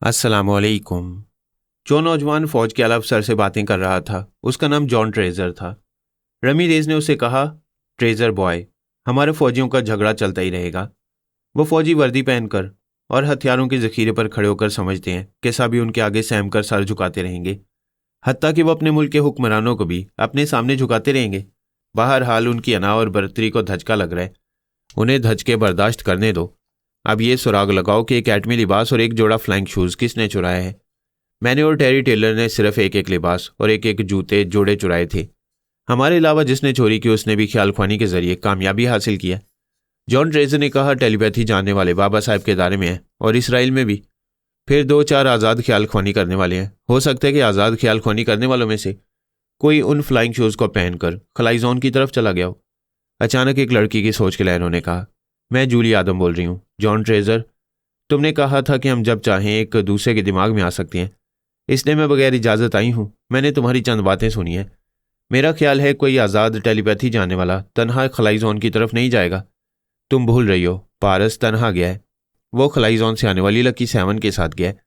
अस्सलामुअलैकुम। जो नौजवान फौज के आला अफसर से बातें कर रहा था उसका नाम जॉन ट्रेजर था। रमीरेज ने उससे कहा, ट्रेजर बॉय, हमारे फौजियों का झगड़ा चलता ही रहेगा। वो फौजी वर्दी पहनकर और हथियारों के जखीरे पर खड़े होकर समझते हैं कि सभी उनके आगे सहम कर सर झुकाते रहेंगे, हत्ता कि वो अपने मुल्क के हुक्मरानों को भी अपने सामने झुकाते रहेंगे। बहरहाल उनकी अना और बरतरी को धचका लग रहा है, उन्हें धचके बर्दाश्त करने दो। अब ये सुराग लगाओ कि एक एटमी लिबास और एक जोड़ा फ्लाइंग शूज़ किसने चुराया है। मैंने और टेरी टेलर ने सिर्फ एक एक लिबास और एक एक जूते जोड़े चुराए थे। हमारे अलावा जिसने चोरी की उसने भी ख्याल ख्वानी के जरिए कामयाबी हासिल किया। जॉन ट्रेजर ने कहा, टेलीपैथी जानने वाले बाबा साहब के दायरे में हैं और इसराइल में भी। फिर दो चार आज़ाद ख्याल ख्वानी करने वाले हैं। हो सकता है कि आज़ाद ख्याल ख्वानी करने वालों में से कोई उन फ्लाइंग शूज़ को पहनकर खलाई जोन की तरफ चला गया हो। अचानक एक लड़की की सोच के लहरों ने कहा, मैं जूली आदम बोल रही हूँ। जॉन ट्रेजर, तुमने कहा था कि हम जब चाहें एक दूसरे के दिमाग में आ सकते हैं, इसलिए मैं बगैर इजाज़त आई हूँ। मैंने तुम्हारी चंद बातें सुनी हैं। मेरा ख्याल है कोई आज़ाद टेलीपैथी जानने वाला तनहा खलाई जोन की तरफ नहीं जाएगा। तुम भूल रही हो, पारस तनहा गया है। वो खलाई जोन से आने वाली लकी सेवन के साथ गया है।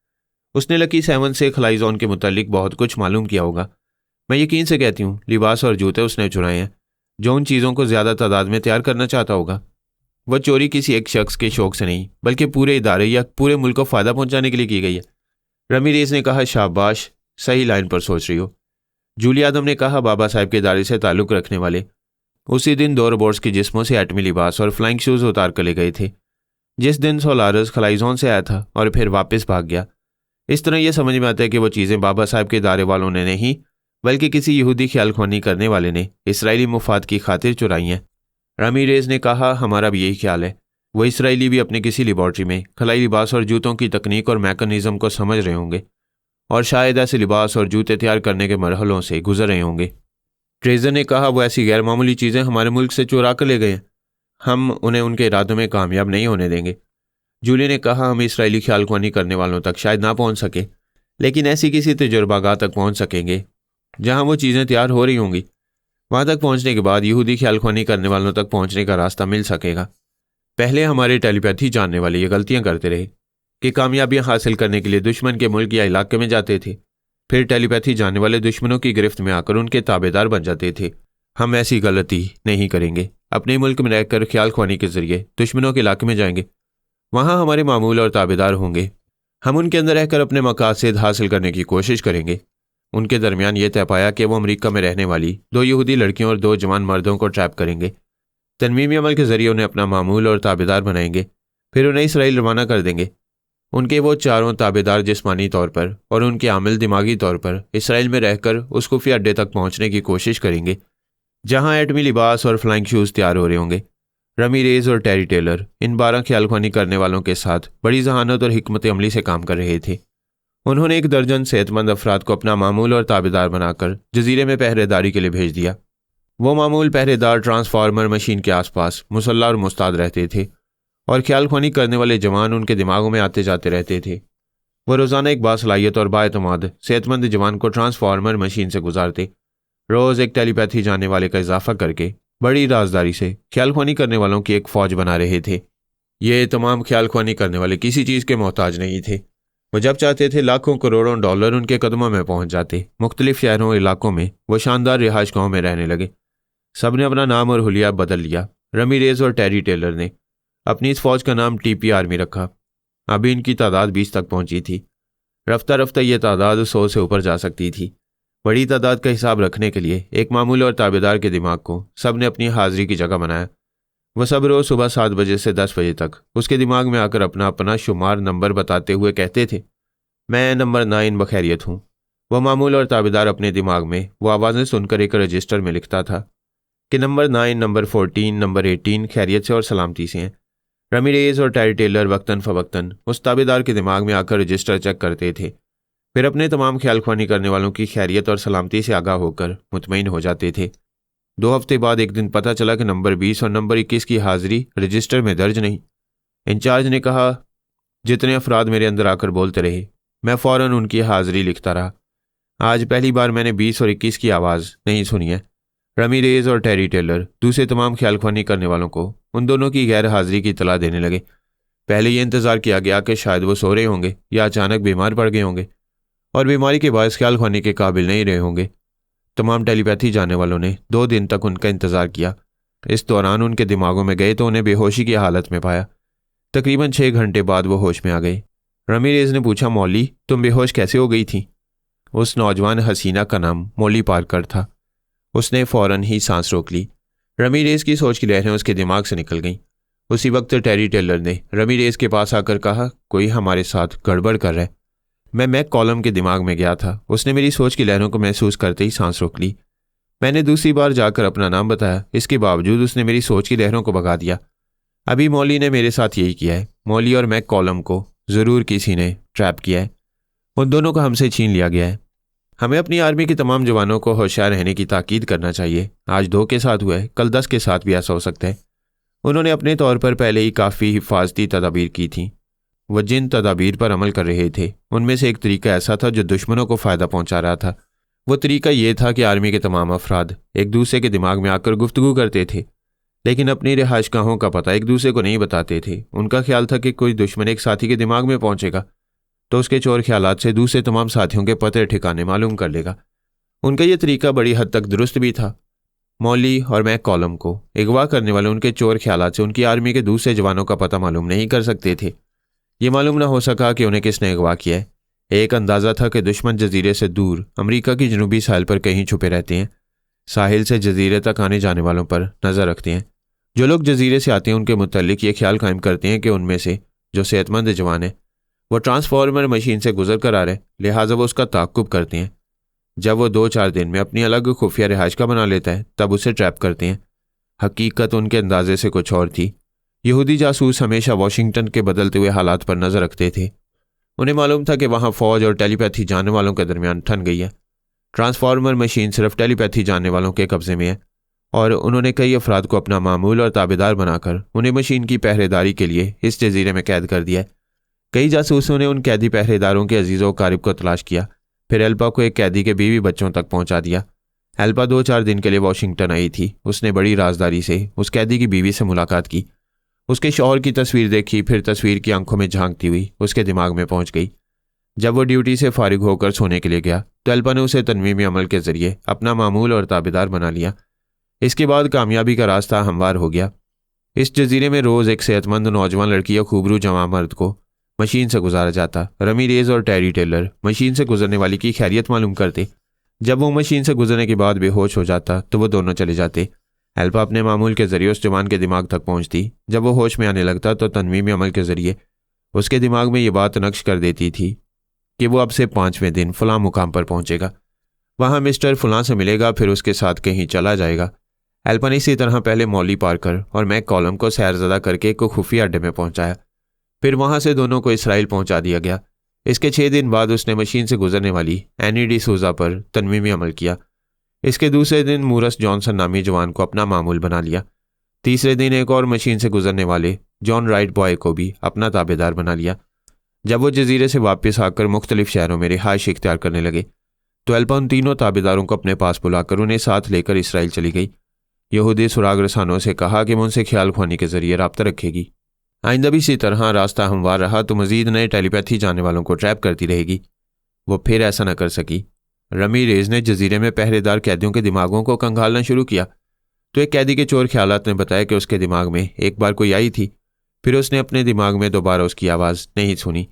उसने लकी सेवन से खलाई जोन के मुतालिक बहुत कुछ मालूम किया होगा। मैं यकीन से कहती हूँ लिबास और जूते उसने चुराए हैं जो उन चीज़ों को ज़्यादा तादाद में तैयार करना चाहता होगा। वह चोरी किसी एक शख्स के शौक से नहीं बल्कि पूरे इदारे या पूरे मुल्क को फ़ायदा पहुंचाने के लिए की गई है। रमीरेज ने कहा, शाबाश, सही लाइन पर सोच रही हो। जूली आदम ने कहा, बाबा साहब के इदारे से ताल्लुक़ रखने वाले उसी दिन दो रोबोट्स के जिस्मों से एटमी लिबास और फ्लाइंग शूज़ उतार कर ले गए थे जिस दिन सोलारस खलाई जोन से आया था और फिर वापस भाग गया। इस तरह यह समझ में आता है कि वो चीज़ें बाबा साहब के इदारे वालों ने नहीं बल्कि किसी यहूदी ख्याल ख्वानी करने वाले ने इसराइली मुफाद की खातिर चुराई हैं। रामीरेज ने कहा, हमारा भी यही ख्याल है। वो इसराइली भी अपनी किसी लेबॉर्ट्री में खलाई लिबास और जूतों की तकनीक और मैकेनिज्म को समझ रहे होंगे और शायद ऐसे लिबास और जूते तैयार करने के मरहलों से गुजर रहे होंगे। ट्रेजर ने कहा, वो ऐसी गैर मामूली चीज़ें हमारे मुल्क से चुरा कर ले गए हैं। हम उन्हें उनके इरादों में कामयाब नहीं होने देंगे। जूली ने कहा, हम इसराइली ख्याल ख्वानी करने वालों तक शायद ना पहुँच सके, लेकिन ऐसी किसी तजुर्बागाह तक पहुँच सकेंगे जहाँ वो चीज़ें तैयार हो रही होंगी। वहाँ तक पहुँचने के बाद यहूदी ख्याल ख्वानी करने वालों तक पहुँचने का रास्ता मिल सकेगा। पहले हमारे टेलीपैथी जानने वाले ये गलतियाँ करते रहे कि कामयाबियाँ हासिल करने के लिए दुश्मन के मुल्क या इलाके में जाते थे। फिर टेलीपैथी जानने वाले दुश्मनों की गिरफ्त में आकर उनके ताबेदार बन जाते थे। हम ऐसी गलती नहीं करेंगे। अपने मुल्क में रहकर ख्याल ख्वानी के जरिए दुश्मनों के इलाके में जाएंगे। वहाँ हमारे मामूल और ताबेदार होंगे। हम उनके अंदर रहकर अपने मकासद हासिल करने की कोशिश करेंगे। उनके दरमियान ये तय पाया कि वो अमेरिका में रहने वाली दो यहूदी लड़कियों और दो जवान मर्दों को ट्रैप करेंगे। तनमीमी अमल के जरिए उन्हें अपना मामूल और ताबेदार बनाएंगे। फिर उन्हें इसराइल रवाना कर देंगे। उनके वो चारों ताबेदार जिस्मानी तौर पर और उनके आमिल दिमागी तौर पर इसराइल में रहकर उस खुफिया अड्डे तक पहुंचने की कोशिश करेंगे जहां एटमी लिबास और फ्लाइंग शूज़ तैयार हो रहे होंगे। रमीरेज और टेरी टेलर इन 12 ख्याल ख्वानी करने वालों के साथ बड़ी जहानत और हिकमत अमली से काम कर रहे थे। उन्होंने 1 दर्जन सेहतमंद अफराद को अपना मामूल और ताबेदार बनाकर जजीरे में पहरेदारी के लिए भेज दिया। वो मामूल पहरेदार ट्रांसफार्मर मशीन के आसपास मुसल्ला और मुस्ताद रहते थे और ख्याल ख्वानी करने वाले जवान उनके दिमागों में आते जाते रहते थे। वो रोज़ाना एक बासलाहियत और बाएतमाद सेहतमंद जवान को ट्रांसफार्मर मशीन से गुजारते। रोज़ एक टेलीपैथी जानने वाले का इजाफा करके बड़ी राजदारी से ख्याल ख्वानी करने वालों की एक फ़ौज बना रहे थे। ये तमाम ख्याल ख्वानी करने वाले किसी चीज़ के मोहताज नहीं थे। वो जब चाहते थे लाखों करोड़ों डॉलर उनके कदमों में पहुंच जाते। मुख्तलिफ शहरों और इलाकों में वो शानदार रिहाइश गाहों में रहने लगे। सब ने अपना नाम और हुलिया बदल लिया। रमीरेज और टेरी टेलर ने अपनी इस फौज का नाम टीपी आर्मी रखा। अभी इनकी तादाद 20 तक पहुंची थी। रफ्ता रफ्ता ये तादाद 100 से ऊपर जा सकती थी। बड़ी तादाद का हिसाब रखने के लिए एक मामूल और ताबेदार के दिमाग को सब ने अपनी हाजिरी की जगह बनाया। वह सब रोज़ सुबह 7 बजे से 10 बजे तक उसके दिमाग में आकर अपना अपना शुमार नंबर बताते हुए कहते थे, मैं नंबर 9 बखैरियत हूँ। वह मामूल और ताबेदार अपने दिमाग में वो आवाज़ें सुनकर एक रजिस्टर में लिखता था कि नंबर 9, नंबर 14, नंबर 18 खैरियत से और सलामती से हैं। रमीरेज और टेरी टेलर वक्तन फ़वक्तन उस ताबेदार के दिमाग में आकर रजिस्टर चेक करते थे। फिर अपने तमाम ख्याल ख्वानी करने वालों की खैरियत और सलामती से आगाह होकर मुतमईन हो जाते थे। 2 हफ्ते बाद एक दिन पता चला कि नंबर 20 और नंबर 21 की हाजिरी रजिस्टर में दर्ज नहीं। इंचार्ज ने कहा, जितने अफराद मेरे अंदर आकर बोलते रहे मैं फ़ौरन उनकी हाजिरी लिखता रहा। आज पहली बार मैंने 20 और 21 की आवाज़ नहीं सुनी है। रमीरेज और टेरी टेलर दूसरे तमाम ख्याल ख्वानी करने वालों को उन दोनों की गैर हाजिरी की इतला देने लगे। पहले ये इंतज़ार किया गया कि शायद वो सो रहे होंगे या अचानक बीमार पड़ गए होंगे और बीमारी के बायस ख्याल खोने के काबिल नहीं रहे होंगे। तमाम टेलीपैथी जाने वालों ने 2 दिन तक उनका इंतज़ार किया। इस दौरान उनके दिमागों में गए तो उन्हें बेहोशी की हालत में पाया। तकरीबन 6 घंटे बाद वो होश में आ गए। रमीरेज ने पूछा, मौली तुम बेहोश कैसे हो गई थी? उस नौजवान हसीना का नाम मौली पार्कर था। उसने फ़ौरन ही सांस रोक ली। रमीरेज की सोच की लहरें उसके दिमाग से निकल गईं। उसी वक्त टेरी टेलर ने रमीरेज के पास आकर कहा, कोई हमारे साथ गड़बड़ कर रहा है। मैं मैक कॉलम के दिमाग में गया था। उसने मेरी सोच की लहरों को महसूस करते ही सांस रोक ली। मैंने दूसरी बार जाकर अपना नाम बताया, इसके बावजूद उसने मेरी सोच की लहरों को भगा दिया। अभी मौली ने मेरे साथ यही किया है। मौली और मैक कॉलम को ज़रूर किसी ने ट्रैप किया है। उन दोनों को हमसे छीन लिया गया है। हमें अपनी आर्मी के तमाम जवानों को होशियार रहने की ताकीद करना चाहिए। आज 2 के साथ हुआ है, कल 10 के साथ भी ऐसा हो सकता है। उन्होंने अपने तौर पर पहले ही काफ़ी हिफाजती तदाबीर की थी। वह जिन तदाबीर पर अमल कर रहे थे उनमें से एक तरीका ऐसा था जो दुश्मनों को फ़ायदा पहुंचा रहा था। वो तरीका ये था कि आर्मी के तमाम अफराद एक दूसरे के दिमाग में आकर गुफ्तगू करते थे, लेकिन अपनी रिहाइशगाहों का पता एक दूसरे को नहीं बताते थे। उनका ख्याल था कि कोई दुश्मन एक साथी के दिमाग में पहुंचेगा तो उसके चोर ख्यालात से दूसरे तमाम साथियों के पते ठिकाने मालूम कर लेगा। उनका यह तरीका बड़ी हद तक दुरुस्त भी था। मौली और मैक कॉलम को अगवा करने वाले उनके चोर ख्यालात से उनकी आर्मी के दूसरे जवानों का पता मालूम नहीं कर सकते थे। ये मालूम न हो सका कि उन्हें किसने अगवा किया है। एक अंदाज़ा था कि दुश्मन जजीरे से दूर अमेरिका की जनूबी साहिल पर कहीं छुपे रहते हैं। साहिल से जजीरे तक आने जाने वालों पर नज़र रखते हैं। जो लोग जजीरे से आते हैं उनके मुतल्लिक ये ख्याल कायम करते हैं कि उनमें से जो सेहतमंद जवान है वो ट्रांसफार्मर मशीन से गुजर कर आ रहे, लिहाजा वो उसका ताक़ुब करते हैं। जब वो 2-4 दिन में अपनी अलग खुफिया रिहाइश का बना लेता है तब उसे ट्रैप करते हैं। हकीकत उनके अंदाजे से कुछ और थी। यहूदी जासूस हमेशा वाशिंगटन के बदलते हुए हालात पर नज़र रखते थे। उन्हें मालूम था कि वहाँ फ़ौज और टेलीपैथी जानने वालों के दरमियान ठन गई है। ट्रांसफार्मर मशीन सिर्फ टेलीपैथी जानने वालों के कब्जे में है और उन्होंने कई अफराद को अपना मामूल और ताबेदार बनाकर उन्हें मशीन की पहरेदारी के लिए इस जजीरे में कैद कर दिया है। कई जासूसों ने उन कैदी पहरेदारों के अजीज़ों कारिब को तलाश किया, फिर एल्पा को एक कैदी के बीवी बच्चों तक पहुंचा दिया। एल्पा 2-4 दिन के लिए वाशिंगटन आई थी। उसने बड़ी राजदारी से उस कैदी की बीवी से मुलाकात की, उसके शौहर की तस्वीर देखी, फिर तस्वीर की आंखों में झांकती हुई उसके दिमाग में पहुंच गई। जब वो ड्यूटी से फारिग होकर सोने के लिए गया तो एल्पा ने उसे तनवीमी अमल के जरिए अपना मामूल और ताबेदार बना लिया। इसके बाद कामयाबी का रास्ता हमवार हो गया। इस जजीरे में रोज़ एक सेहतमंद नौजवान लड़की या खूबरू जवां मर्द को मशीन से गुजारा जाता। रमीरेज और टेरी टेलर मशीन से गुजरने वाली की खैरियत मालूम करते। जब वो मशीन से गुजरने के बाद बेहोश हो जाता तो वो दोनों चले जाते। एल्पा अपने मामूल के जरिए उस जवान के दिमाग तक पहुंचती। जब वो होश में आने लगता तो तनवीमी अमल के जरिए उसके दिमाग में ये बात नक्श कर देती थी कि वो अब से 5वें दिन फलां मुकाम पर पहुंचेगा, वहाँ मिस्टर फलां से मिलेगा, फिर उसके साथ कहीं चला जाएगा। एल्पा ने इसी तरह पहले मौली पार्कर और मैक कॉलम को सैरज़दा करके एक खुफिया अड्डे में पहुंचाया, फिर वहाँ से दोनों को इसराइल पहुंचा दिया गया। इसके 6 दिन बाद उसने मशीन से गुजरने वाली एनी डी सूजा पर तनवीमी अमल किया। इसके दूसरे दिन मूरस जॉनसन नामी जवान को अपना मामूल बना लिया। तीसरे दिन एक और मशीन से गुजरने वाले जॉन राइट बॉय को भी अपना ताबेदार बना लिया। जब वो जजीरे से वापस आकर मुख्तलिफ शहरों में रिहाइश इख्तियार करने लगे तो एल्पा उन तीनों ताबेदारों को अपने पास बुलाकर उन्हें साथ लेकर इसराइल चली गई। यहूदी सुराग रसानों से कहा कि वो उनसे ख्याल खुआनी के जरिए रब्ता रखेगी। आइंदा भी इसी तरह रास्ता हमवार रहा तो मजीद नए टेलीपैथी जाने वालों को ट्रैप करती रहेगी। वो फिर ऐसा न कर सकी। रमीरेज ने जजीरे में पहरेदार कैदियों के दिमागों को कंगालना शुरू किया तो एक कैदी के चोर ख्यालात ने बताया कि उसके दिमाग में एक बार कोई आई थी, फिर उसने अपने दिमाग में दोबारा उसकी आवाज़ नहीं सुनी।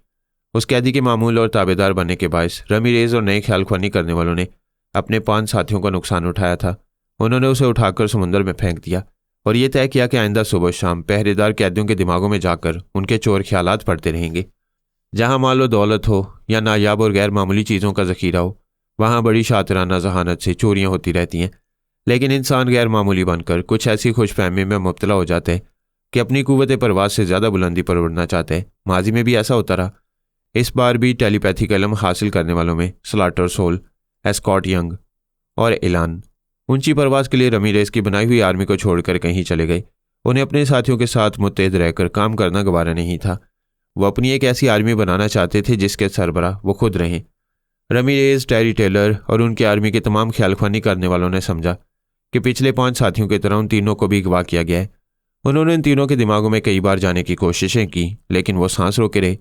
उस कैदी के मामूल और ताबेदार बनने के बायस रमीरेज और नए ख्याल खुआनी करने वालों ने अपने 5 साथियों का नुकसान उठाया था। उन्होंने उसे उठाकर समुंदर में फेंक दिया और ये तय किया कि आइंदा सुबह शाम पहरेदार कैदियों के दिमागों में जाकर उनके चोर ख्यालात पड़ते रहेंगे। जहाँ मालो दौलत हो या नायाब और गैर मामूली चीज़ों का ज़ख़ीरा हो, वहाँ बड़ी शातिराना जहानत से चोरियाँ होती रहती हैं। लेकिन इंसान गैर मामूली बनकर कुछ ऐसी खुशफहमी में मुब्तला हो जाते हैं कि अपनी कुव्वत परवाज़ से ज़्यादा बुलंदी पर उड़ना चाहते हैं। माजी में भी ऐसा होता रहा। इस बार भी टेलीपैथी का इल्म हासिल करने वालों में स्लाटर सोल, एस्कॉट यंग और एलान ऊंची परवाज़ के लिए रमीरेज की बनाई हुई आर्मी को छोड़कर कहीं चले गए। उन्हें अपने साथियों के साथ मुत्तहद रहकर काम करना गवारा नहीं था। वो अपनी एक ऐसी आर्मी बनाना चाहते थे जिसके सरबराह वो खुद रहें। रमीरेज, टेरी टेलर और उनकी आर्मी के तमाम ख्याल खुआनी करने वालों ने समझा कि पिछले 5 साथियों की तरह उन तीनों को भी अगवा किया गया है उन्होंने इन तीनों के दिमागों में कई बार जाने की कोशिशें की, लेकिन वो सांस रोके रहे।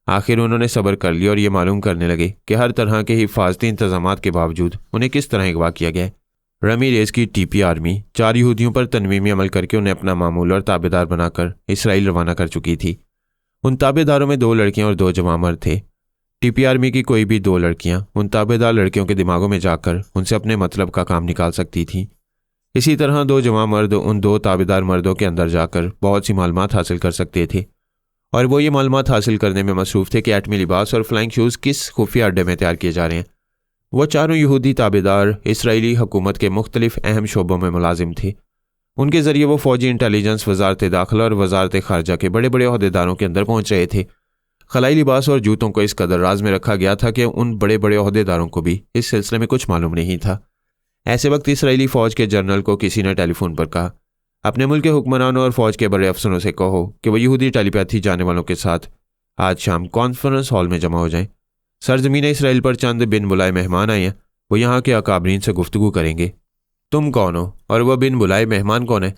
आखिर उन्होंने सब्र कर लिया और ये मालूम करने लगे कि हर तरह के हिफाजती इंतजामात के बावजूद उन्हें किस तरह अगवा किया गया है। रमीरेज की टीपी आर्मी 4 यहूदियों पर तनवीमी अमल करके उन्हें अपना मामूल और ताबेदार बनाकर इसराइल रवाना कर चुकी थी। उन ताबेदारों में 2 लड़कियां और 2 जवान मर्द थे। टीपी आर्मी की कोई भी 2 लड़कियां उन ताबेदार लड़कियों के दिमागों में जाकर उनसे अपने मतलब का काम निकाल सकती थीं। इसी तरह 2 जवान मर्द उन 2 ताबेदार मर्दों के अंदर जाकर बहुत सी मालूमात हासिल कर सकते थे, और वो ये मालूमात हासिल करने में मसरूफ़ थे कि एटमी लिबास और फ्लाइंग शूज़ किस खुफिया अड्डे में तैयार किए जा रहे हैं। वो चारों यहूदी ताबेदार इसराइली हुकूमत के मुख्तलिफ अहम शोबों में मुलाजिम थे। उनके ज़रिए वो फ़ौजी इंटेलिजेंस, वजारत दाखिला और वजारत खारजा के बड़े बड़े ओहदेदारों के अंदर पहुँच रहे थे। खलाई लिबास और जूतों को इस कदर राज में रखा गया था कि उन बड़े बड़े ओहदेदारों को भी इस सिलसिले में कुछ मालूम नहीं था। ऐसे वक्त इसराइली फ़ौज के जनरल को किसी ने टेलीफोन पर कहा, अपने मुल्क के हुक्मरानों और फ़ौज के बड़े अफसरों से कहो कि वो यहूदी टेलीपैथी जाने वालों के साथ आज शाम कॉन्फ्रेंस हॉल में जमा हो जाएं। सरजमीन इसराइल पर चंद बिन बुलाए मेहमान आए हैं, वो यहाँ के अकाबरीन से गुफ्तगू करेंगे। तुम कौन हो और वह बिन बुलाए मेहमान कौन है,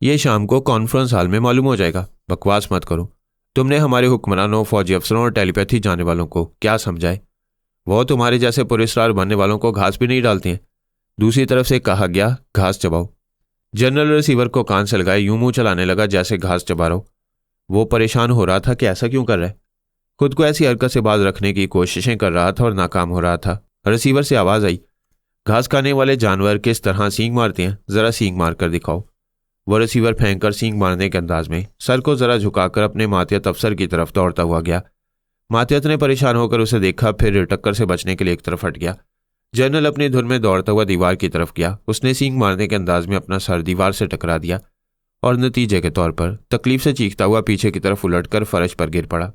ये शाम को कॉन्फ्रेंस हॉल में मालूम हो जाएगा। बकवास मत करो। तुमने हमारे हुक्मरानों, फौजी अफसरों और टेलीपैथी जाने वालों को क्या समझाए? वो तुम्हारे जैसे पुरस्कार बनने वालों को घास भी नहीं डालती हैं। दूसरी तरफ से कहा गया, घास चबाओ। जनरल रिसीवर को कान से लगाए यूं मुंह चलाने लगा जैसे घास चबा रहा हो। वो परेशान हो रहा था कि ऐसा क्यों कर रहा है। खुद को ऐसी हरकत से बाज रखने की कोशिशें कर रहा था और नाकाम हो रहा था। रिसीवर से आवाज़ आई, घास खाने वाले जानवर किस तरह सींग मारते हैं, ज़रा सींग मार कर दिखाओ। वो रिसीवर फेंक कर सींग मारने के अंदाज में सर को ज़रा झुकाकर अपने मातियत अफसर की तरफ दौड़ता हुआ गया। मातियत ने परेशान होकर उसे देखा, फिर टक्कर से बचने के लिए एक तरफ हट गया। जनरल अपनी धुन में दौड़ता हुआ दीवार की तरफ गया। उसने सींग मारने के अंदाज में अपना सर दीवार से टकरा दिया और नतीजे के तौर पर तकलीफ से चीखता हुआ पीछे की तरफ उलटकर फर्श पर गिर पड़ा।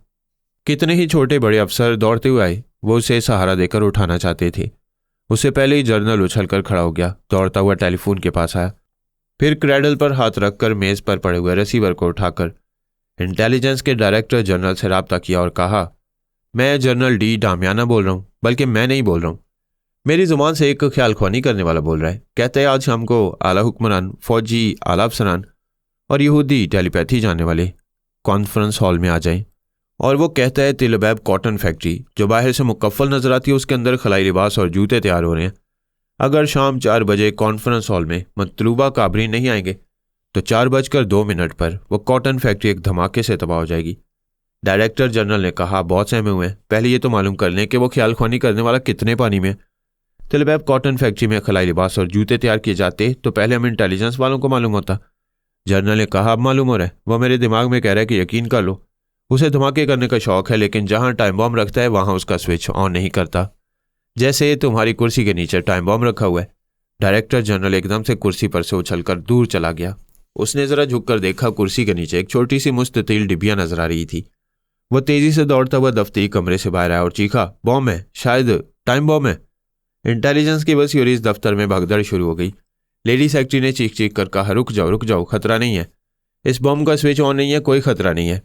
कितने ही छोटे बड़े अफसर दौड़ते हुए आए, वो उसे सहारा देकर उठाना चाहते थे। उससे पहले ही जनरल उछलकर खड़ा हो गया, दौड़ता हुआ टेलीफोन के पास आया, फिर क्रैडल पर हाथ रखकर मेज पर पड़े हुए रिसीवर को उठाकर इंटेलिजेंस के डायरेक्टर जनरल से रब्ता किया और कहा, मैं जनरल डी डामियाना बोल रहा हूँ। बल्कि मैं नहीं बोल रहा हूँ, मेरी जुबान से एक ख्याल ख्वानी करने वाला बोल रहा है। कहते हैं आज शाम को आला हुक्मरान, फौजी आला अफसरान और यहूदी टेलीपैथी जाने वाले कॉन्फ्रेंस हॉल में आ जाएं। और वो कहता है तिलबैब कॉटन फैक्ट्री जो बाहर से मुकफ्फल नजर आती है, उसके अंदर खलाई लिबास और जूते तैयार हो रहे हैं। अगर शाम 4 बजे कॉन्फ्रेंस हॉल में मतलूबा काबरीन नहीं आएंगे तो 4:02 पर वो कॉटन फैक्ट्री एक धमाके से तबाह हो जाएगी। डायरेक्टर जनरल ने कहा, बहुत सहमे हुए हैं, पहले ये तो मालूम कर लें कि वो ख्याल ख्वानी करने वाला कितने पानी में। तिलबैब कॉटन फैक्ट्री में खलाई लिबास और जूते तैयार किए जाते तो पहले हम इंटेलिजेंस वालों को मालूम होता। जनरल ने कहा, अब मालूम हो रहा है। वो मेरे दिमाग में कह रहा है कि यकीन कर लो, उसे धमाके करने का शौक है, लेकिन जहां टाइम बॉम्ब रखता है वहां उसका स्विच ऑन नहीं करता। जैसे तुम्हारी कुर्सी के नीचे टाइम बॉम्ब रखा हुआ है। डायरेक्टर जनरल एकदम से कुर्सी पर से उछलकर दूर चला गया। उसने जरा झुककर देखा, कुर्सी के नीचे एक छोटी सी मुस्ततील डिबिया नजर आ रही थी। वह तेजी से दौड़ता हुआ दफ्तरी कमरे से बाहर आया और चीखा, बॉम्ब है, शायद टाइम बॉम्ब है। इंटेलिजेंस की बस इस दफ्तर में भगदड़ शुरू हो गई। लेडी सेक्रेटरी ने चीख चीख कर कहा, रुक जाओ, खतरा नहीं है, इस बॉम्ब का स्विच ऑन नहीं है, कोई खतरा नहीं है।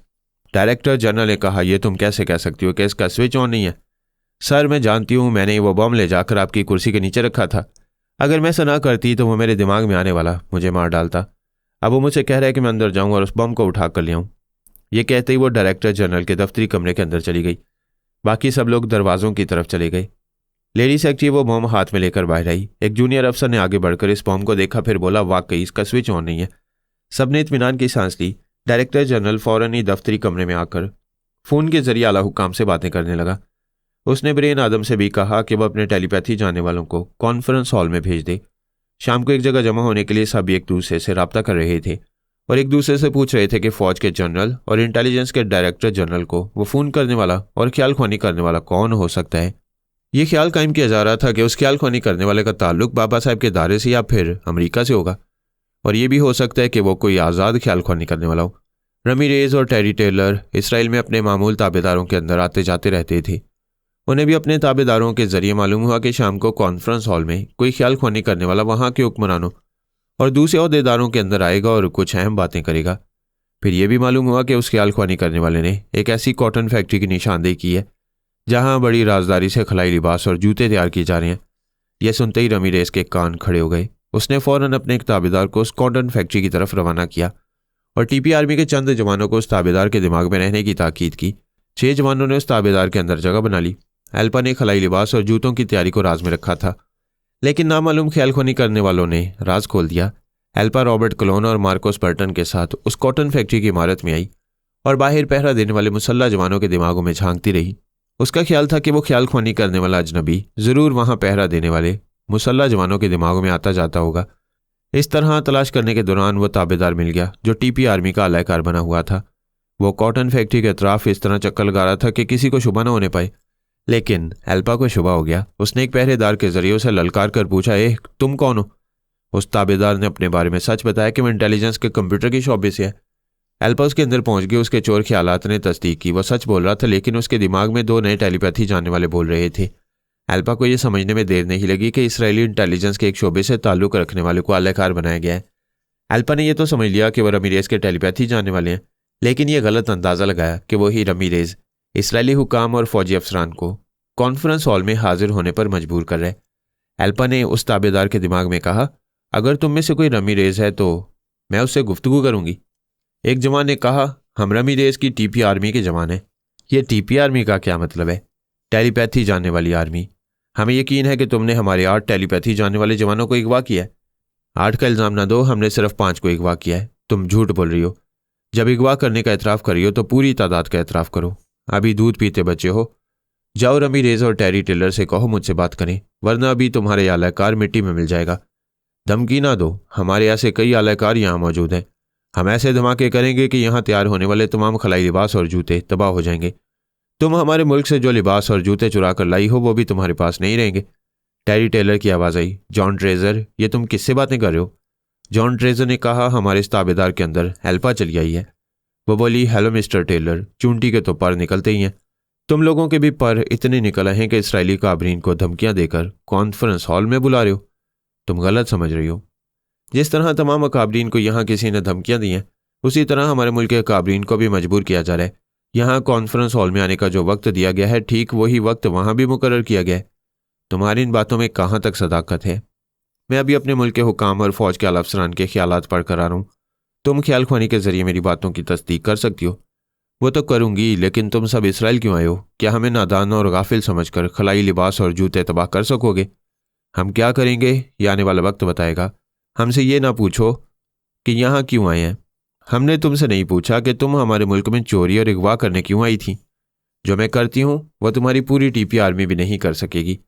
डायरेक्टर जनरल ने कहा, यह तुम कैसे कह सकती हो कि इसका स्विच ऑन नहीं है? सर, मैं जानती हूँ, मैंने वो बॉम्ब ले जाकर आपकी कुर्सी के नीचे रखा था। अगर मैं ऐसा ना करती तो वो मेरे दिमाग में आने वाला मुझे मार डालता। अब वो मुझसे कह रहा है कि मैं अंदर जाऊँ और उस बॉम्ब को उठा कर ले आऊँ। ये कहते ही वो डायरेक्टर जनरल के दफ्तरी कमरे के अंदर चली गई। बाकी सब लोग दरवाज़ों की तरफ चले गए। लेडी सेक्रेटरी वो बॉम्ब हाथ में लेकर बाहर आई। एक जूनियर अफसर ने आगे बढ़कर इस बॉम्ब को देखा, फिर बोला, वाकई इसका स्विच ऑन नहीं है। सबने इत्मीनान की सांस ली। डायरेक्टर जनरल फौरन ही दफ्तरी कमरे में आकर फ़ोन के जरिए आला हुक्काम से बातें करने लगा। उसने ब्रेन आदम से भी कहा कि वह अपने टेलीपैथी जाने वालों को कॉन्फ्रेंस हॉल में भेज दे। शाम को एक जगह जमा होने के लिए सभी एक दूसरे से रब्ता कर रहे थे और एक दूसरे से पूछ रहे थे कि फ़ौज के जनरल और इंटेलिजेंस के डायरेक्टर जनरल को वो फ़ोन करने वाला और ख्याल ख्वानी करने वाला कौन हो सकता है। ये ख्याल कायम किया जा रहा था कि उस ख्याल ख्वानी करने वाले का ताल्लुक बाबा साहब के दायरे से या फिर अमेरिका से होगा, और ये भी हो सकता है कि वो कोई आज़ाद ख्याल ख्वानी करने वाला हो। रमीरेज और टेरी टेलर इसराइल में अपने मामूल ताबेदारों के अंदर आते जाते रहते थे। उन्हें भी अपने ताबेदारों के जरिए मालूम हुआ कि शाम को कॉन्फ्रेंस हॉल में कोई ख्याल ख्वानी करने वाला वहाँ के हुक्मरानों और दूसरे अहदेदारों के अंदर आएगा और कुछ अहम बातें करेगा। फिर यह भी मालूम हुआ कि उस ख्याल ख्वानी करने वाले ने एक ऐसी कॉटन फैक्ट्री की निशानदेही की है जहाँ बड़ी राजदारी से खलाई लिबास और जूते तैयार किए जा रहे हैं। यह सुनते ही रमीरेज के कान खड़े हो गए। उसने फ़ौरन अपने एक ताबेदार को उस कॉटन फैक्ट्री की तरफ रवाना किया और टीपी आर्मी के चंद जवानों को उस ताबेदार के दिमाग में रहने की ताकीद की। 6 जवानों ने उस ताबेदार के अंदर जगह बना ली। एल्पा ने खलाई लिबास और जूतों की तैयारी को राज में रखा था, लेकिन नामालूम ख्यालखोनी करने वालों ने राज खोल दिया। एल्पा रॉबर्ट क्लोन और मार्कोस बर्टन के साथ उस कॉटन फैक्ट्री की इमारत में आई और बाहर पहरा देने वाले मुसल्ला जवानों के दिमागों में झांकती रही। उसका ख्याल था कि वो ख्यालखोनी करने वाला अजनबी जरूर वहां पहरा देने वाले मुसल्ला जवानों के दिमागों में आता जाता होगा। इस तरह तलाश करने के दौरान वो ताबेदार मिल गया जो टीपी आर्मी का आलाकार बना हुआ था। वो कॉटन फैक्ट्री के अतराफ इस तरह चक्कर लगा रहा था कि किसी को शुबा न होने पाए, लेकिन एल्पा को शुबा हो गया। उसने एक पहरेदार के जरिए उसे ललकार कर पूछा, तुम कौन हो? उस ताबेदार ने अपने बारे में सच बताया कि वो इंटेलिजेंस के कंप्यूटर की शोबे से है। एल्पा उसके अंदर पहुंच गई। उसके चोर ख्यालात ने तस्दीक की, वह सच बोल रहा था, लेकिन उसके दिमाग में 2 नए टेलीपैथी जानने वाले बोल रहे थे। एल्पा को यह समझने में देर नहीं लगी कि इसराइली इंटेलिजेंस के एक शोबे से ताल्लुक रखने वाले को आलाकार बनाया गया है। एल्पा ने यह तो समझ लिया कि वह रमीरेज के टेलीपैथी जानने वाले हैं, लेकिन यह गलत अंदाजा लगाया कि वही रमीरेज इसराइली हुकाम और फौजी अफसरान को कॉन्फ्रेंस हॉल में हाजिर होने पर मजबूर कर रहे। एल्पा ने उस ताबेदार के दिमाग में कहा, अगर तुम में से कोई रमीरेज है तो मैं उससे गुफ्तगू करूंगी। एक जवान ने कहा, हम रमीरेज की टीपी आर्मी के जवान हैं। ये टीपी आर्मी का क्या मतलब है? टेलीपैथी जानने वाली आर्मी। हमें यकीन है कि तुमने हमारे 8 टेलीपैथी जानने वाले जवानों को अगवा किया है। 8 का इल्ज़ाम ना दो, हमने सिर्फ 5 को अगवा किया है। तुम झूठ बोल रही हो। जब अगवा करने का एतराफ़ कर रही हो तो पूरी तादाद का एतराफ़ करो। अभी दूध पीते बच्चे हो। जाओ रमीरेज और टेरी टेलर से कहो मुझसे बात करें, वरना अभी तुम्हारे आलाकार मिट्टी में मिल जाएगा। धमकी ना दो, हमारे ऐसे कई आलाकार यहाँ मौजूद हैं। हम ऐसे धमाके करेंगे कि यहाँ तैयार होने वाले तमाम खलाई लिबास और जूते तबाह हो जाएंगे। तुम हमारे मुल्क से जो लिबास और जूते चुरा कर लाई हो वो भी तुम्हारे पास नहीं रहेंगे। टेरी टेलर की आवाज़ आई, जॉन ट्रेजर, ये तुम किससे बातें कर रहे हो? जॉन ट्रेजर ने कहा, हमारे इस ताबेदार के अंदर एल्पा चली आई है। वो बोली, हेलो मिस्टर टेलर, चूंटी के तो पर निकलते ही हैं। तुम लोगों के भी पर इतने निकल आए हैं कि इसराइली काबरीन को धमकियां देकर कॉन्फ्रेंस हॉल में बुला रहे हो। तुम गलत समझ रही हो। जिस तरह तमाम अकाबरीन को यहाँ किसी ने धमकियां दी हैं, उसी तरह हमारे मुल्क के अकाबरीन को भी मजबूर किया जा रहा है। यहाँ कॉन्फ्रेंस हॉल में आने का जो वक्त दिया गया है, ठीक वही वक्त वहाँ भी मुकर्रर किया गया है। तुम्हारी इन बातों में कहाँ तक सदाकत है? मैं अभी अपने मुल्क के हुकाम और फौज के आला अफसरान के ख्यालात पढ़ कर आ रहा हूँ। तुम ख्याल ख्वानी के जरिए मेरी बातों की तस्दीक कर सकती हो। वो तो करूंगी, लेकिन तुम सब इसराइल क्यों आए हो? क्या हमें नादान और गाफिल समझकर खलाई लिबास और जूते तबाह कर सकोगे? हम क्या करेंगे ये आने वाला वक्त बताएगा। हमसे ये ना पूछो कि यहाँ क्यों आए हैं। हमने तुमसे नहीं पूछा कि तुम हमारे मुल्क में चोरी और अगवा करने क्यों आई थी। जो मैं करती हूँ वह तुम्हारी पूरी टीपी आर्मी भी नहीं कर सकेगी।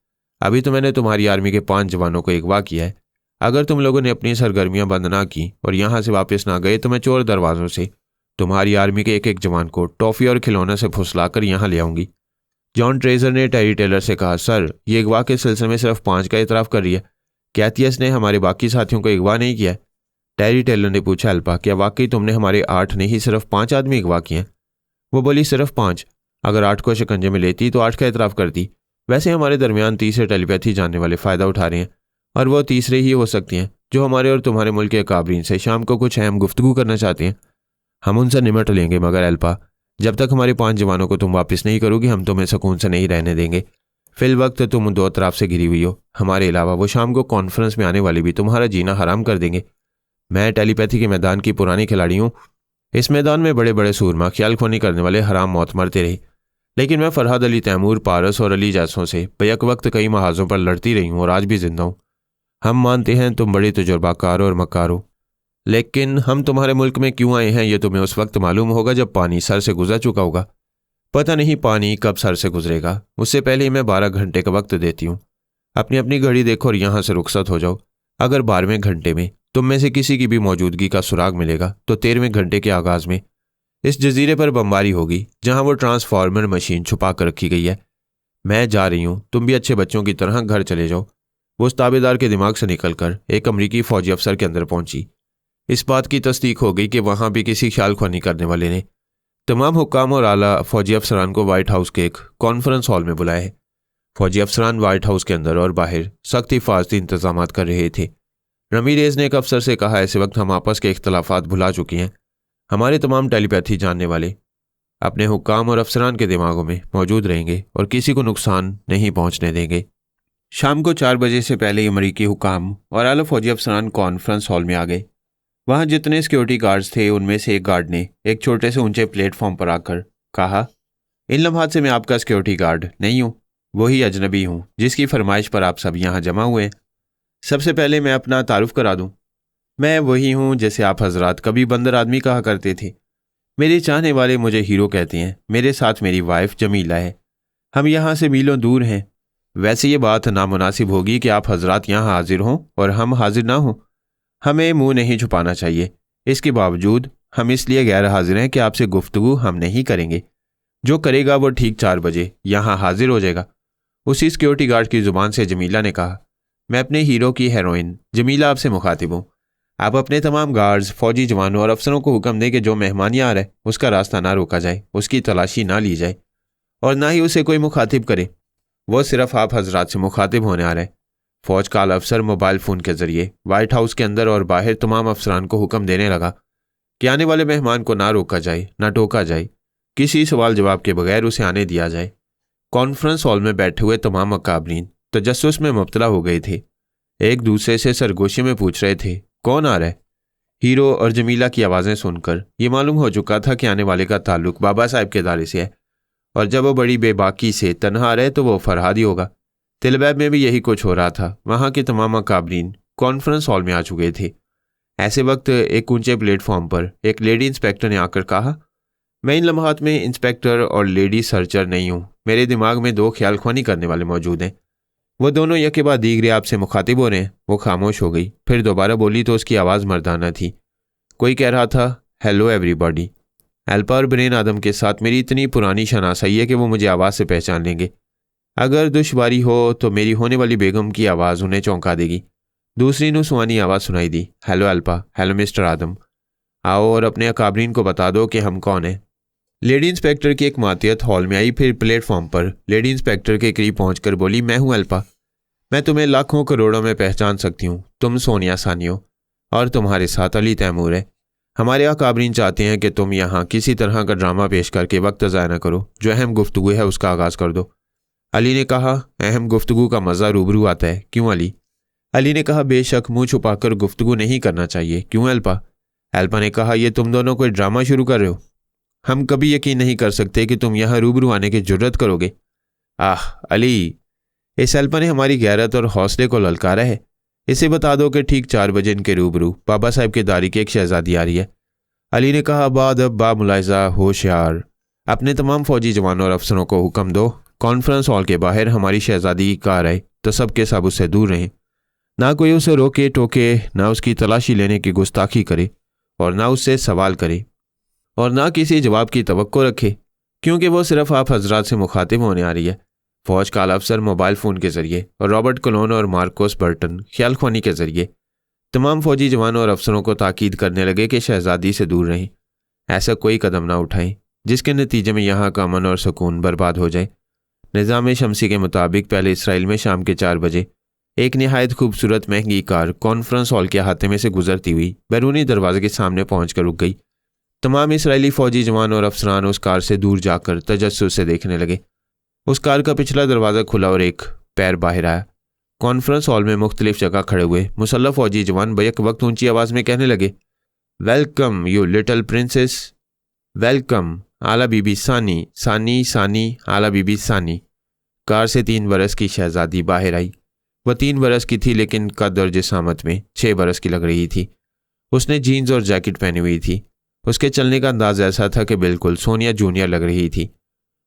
अभी तो मैंने तुम्हारी आर्मी के 5 जवानों को अगवा किया है। अगर तुम लोगों ने अपनी सरगर्मियां बंद ना की और यहाँ से वापस ना गए तो मैं चोर दरवाजों से तुम्हारी आर्मी के एक जवान को टॉफ़ी और खिलौने से फुसलाकर यहाँ ले आऊंगी। जॉन ट्रेजर ने टेरी टेलर से कहा, सर, ये अगवा के सिलसिले में सिर्फ 5 का इतराफ़ कर रही है। कैथियस ने हमारे बाकी साथियों को अगवा नहीं किया। टेरी टेलर ने पूछा, अल्पा, क्या वाकई तुमने हमारे 8 नहीं सिर्फ 5 आदमी अगवा किए? वो बोली, सिर्फ 5। अगर 8 को शिकंजे में लेती तो 8 का इतराफ़ करती। वैसे हमारे दरमियान तीसरे टेलीपैथी जानने वाले फ़ायदा उठा रहे हैं, और वो तीसरे ही हो सकती हैं जो हमारे और तुम्हारे मुल्क के काबरीन से शाम को कुछ अहम गुफ्तगू करना चाहते हैं। हम उनसे निमट लेंगे, मगर अल्पा, जब तक हमारे 5 जवानों को तुम वापस नहीं करोगी हम तुम्हें सुकून से नहीं रहने देंगे। फिल वक्त तुम 2 तरफ से घिरी हुई हो। हमारे अलावा वो शाम को कॉन्फ्रेंस में आने वाली भी तुम्हारा जीना हराम कर देंगे। मैं टेलीपैथी के मैदान की पुरानी खिलाड़ी हूँ। इस मैदान में बड़े बड़े सूरमा ख्याल खोनी करने वाले हराम मौत मरते रहे, लेकिन मैं फरहाद अली, तैमूर, पारस और अली जैसों से बैक वक्त कई महाजों पर लड़ती रही हूँ और आज भी जिंदा हूँ। हम मानते हैं तुम बड़ी तजुर्बाकार और मक्कार हो, लेकिन हम तुम्हारे मुल्क में क्यों आए हैं ये तुम्हें उस वक्त मालूम होगा जब पानी सर से गुजर चुका होगा। पता नहीं पानी कब सर से गुजरेगा, उससे पहले ही मैं 12 घंटे का वक्त देती हूँ। अपनी अपनी घड़ी देखो और यहाँ से रुखसत हो जाओ। अगर 12वें घंटे में तुम में से किसी की भी मौजूदगी का सुराग मिलेगा तो 13वें घंटे के आगाज में इस जजीरे पर बमबारी होगी जहाँ वो ट्रांसफार्मर मशीन छुपा कर रखी गई है। मैं जा रही हूँ, तुम भी अच्छे बच्चों की तरह घर चले जाओ। वो उस ताबेदार के दिमाग से निकलकर एक अमरीकी फौजी अफसर के अंदर पहुंची। इस बात की तस्दीक हो गई कि वहां भी किसी ख्याल ख्वानी करने वाले ने तमाम हुक्काम और आला फौजी अफसरान को व्हाइट हाउस के एक कॉन्फ्रेंस हॉल में बुलाया है। फौजी अफसरान व्हाइट हाउस के अंदर और बाहर सख्त हिफाजती इंतजाम कर रहे थे। रमीरेज ने एक अफसर से कहा, ऐसे वक्त हम आपस के इख्तलाफात भुला चुके हैं। हमारे तमाम टेलीपैथी जानने वाले अपने हुक्काम और अफसरान के दिमागों में मौजूद रहेंगे और किसी को नुकसान नहीं पहुंचने देंगे। शाम को 4 बजे से पहले ही अमरीकी हुक्काम और आला फौजी अफसरान कॉन्फ्रेंस हॉल में आ गए। वहाँ जितने सिक्योरिटी गार्ड्स थे उनमें से एक गार्ड ने एक छोटे से ऊंचे प्लेटफॉर्म पर आकर कहा, इन लम्हात से मैं आपका सिक्योरिटी गार्ड नहीं हूँ, वही अजनबी हूँ जिसकी फरमाइश पर आप सब यहाँ जमा हुए हैं। सबसे पहले मैं अपना तारुफ करा दूँ, मैं वही हूँ जैसे आप हजरात कभी बंदर आदमी कहा करते थे। मेरे चाहने वाले मुझे हीरो कहते हैं। मेरे साथ मेरी वाइफ जमीला है। हम यहाँ से मीलों दूर हैं। वैसे ये बात नामुनासिब होगी कि आप हजरात यहाँ हाजिर हों और हम हाजिर ना हों। हमें मुंह नहीं छुपाना चाहिए। इसके बावजूद हम इसलिए गैर हाजिर हैं कि आपसे गुफ्तगू हम नहीं करेंगे। जो करेगा वो ठीक 4 बजे यहाँ हाजिर हो जाएगा। उसी सिक्योरिटी गार्ड की जुबान से जमीला ने कहा, मैं अपने हीरो की हेरोइन जमीला आपसे मुखातिब हूँ। आप अपने तमाम गार्ड्स, फौजी जवानों और अफसरों को हुक्म दें कि जो मेहमान यहाँ आ रहा है उसका रास्ता ना रोका जाए, उसकी तलाशी ना ली जाए और ना ही उसे कोई मुखातिब करे। वो सिर्फ आप हजरात से मुखातिब होने आ रहे हैं। फौज का आला अफसर मोबाइल फ़ोन के जरिए वाइट हाउस के अंदर और बाहर तमाम अफसरान को हुक्म देने लगा कि आने वाले मेहमान को ना रोका जाए, ना टोका जाए, किसी सवाल जवाब के बगैर उसे आने दिया जाए। कॉन्फ्रेंस हॉल में बैठे हुए तमाम अकाबरीन तजस्सुस में मुब्तला हो गए थे। एक दूसरे से सरगोशी में पूछ रहे थे, कौन आ रहा है? हीरो और जमीला की आवाज़ें सुनकर ये मालूम हो चुका था कि आने वाले का ताल्लुक बाबा साहब के दायरे से है और जब वो बड़ी बेबाकी से तन्हा रहे तो वो फरहाद ही होगा। तिलबैब में भी यही कुछ हो रहा था। वहाँ के तमाम अकाबरीन कॉन्फ्रेंस हॉल में आ चुके थे। ऐसे वक्त एक ऊंचे प्लेटफॉर्म पर एक लेडी इंस्पेक्टर ने आकर कहा, मैं इन लम्हात में इंस्पेक्टर और लेडी सर्चर नहीं हूँ। मेरे दिमाग में 2 ख्याल ख्वानी करने वाले मौजूद हैं। वो दोनों एक के बाद दीगरे आपसे मुखातिब हो रहे हैं। वो खामोश हो गई, फिर दोबारा बोली तो उसकी आवाज़ मर्दाना थी। कोई कह रहा था, हेलो एवरीबॉडी। एल्पा और ब्रेन आदम के साथ मेरी इतनी पुरानी शनासाई है कि वो मुझे आवाज़ से पहचान लेंगे। अगर दुश्वारी हो तो मेरी होने वाली बेगम की आवाज़ उन्हें चौंका देगी। दूसरी नुसवानी आवाज़ सुनाई दी, हेलो एल्पा, हेलो मिस्टर आदम, आओ और अपने अकाबरीन को बता दो कि हम कौन हैं। लेडी इंस्पेक्टर की एक मातियत हॉल में आई, फिर प्लेटफॉर्म पर लेडी इंस्पेक्टर के करीब पहुंचकर बोली, मैं हूं एल्पा। मैं तुम्हें लाखों करोड़ों में पहचान सकती हूँ। तुम सोनिया सानी हो और तुम्हारे साथ अली तैमूर है। हमारे अकाबरीन चाहते हैं कि तुम यहाँ किसी तरह का ड्रामा पेश करके वक्त ज़ाया न करो। जो अहम गुफ्तगू है उसका आगाज़ कर दो। अली ने कहा, अहम गुफ्तगू का मज़ा रूबरू आता है, क्यों अली? अली ने कहा, बेशक, मुँह छुपाकर गुफ्तगू नहीं करना चाहिए, क्यों एल्पा? एल्पा ने कहा, ये तुम दोनों कोई ड्रामा शुरू कर रहे हो? हम कभी यकीन नहीं कर सकते कि तुम यहाँ रूबरू आने की जुर्रत करोगे। आह अली, इस एल्पा ने हमारी गैरत और हौसले को ललकारा है। इसे बता दो कि ठीक 4 बजे इनके रूबरू बाबा साहब के दारी की एक शहजादी आ रही है। अली ने कहा, अब बा मुलायजा होशियार, अपने तमाम फौजी जवानों और अफसरों को हुक्म दो, कॉन्फ्रेंस हॉल के बाहर हमारी शहजादी की कार आए तो सबके सब उससे दूर रहें। ना कोई उसे रोके टोके, ना उसकी तलाशी लेने की गुस्ताखी करे और ना उससे सवाल करे और ना किसी जवाब की तवक्को रखे, क्योंकि वो सिर्फ आप हजरात से मुखातिब होने आ रही है। फौज का आला अफसर मोबाइल फ़ोन के जरिए और रॉबर्ट कोलोन और मार्कोस बर्टन ख्याल ख्वानी के जरिए तमाम फौजी जवानों और अफसरों को ताकीद करने लगे कि शहजादी से दूर रहें, ऐसा कोई कदम ना उठाएं जिसके नतीजे में यहाँ का अमन और सुकून बर्बाद हो जाए। निज़ाम शमसी के मुताबिक पहले इसराइल में शाम के 4 बजे एक नहायत खूबसूरत महंगी कार कॉन्फ्रेंस हॉल के अहाते में से गुजरती हुई बैरूनी दरवाजे के सामने पहुंचकर रुक गई। तमाम इसराइली फौजी जवान और अफसरान उस कार से दूर जाकर तजस्सुस से देखने लगे। उस कार का पिछला दरवाज़ा खुला और एक पैर बाहर आया। कॉन्फ्रेंस हॉल में मुख्तलिफ जगह खड़े हुए मुसल्लफ फौजी जवान बैक वक्त ऊंची आवाज़ में कहने लगे, welcome you little princess, welcome आला बीबी सानी, सानी सानी आला बीबी सानी। कार से 3 बरस की शहजादी बाहर आई। वह 3 बरस की थी लेकिन कद और जिसामत में 6 बरस की लग रही थी। उसने जीन्स और जैकेट पहनी हुई थी। उसके चलने का अंदाज ऐसा था कि बिल्कुल सोनिया जूनियर लग रही थी।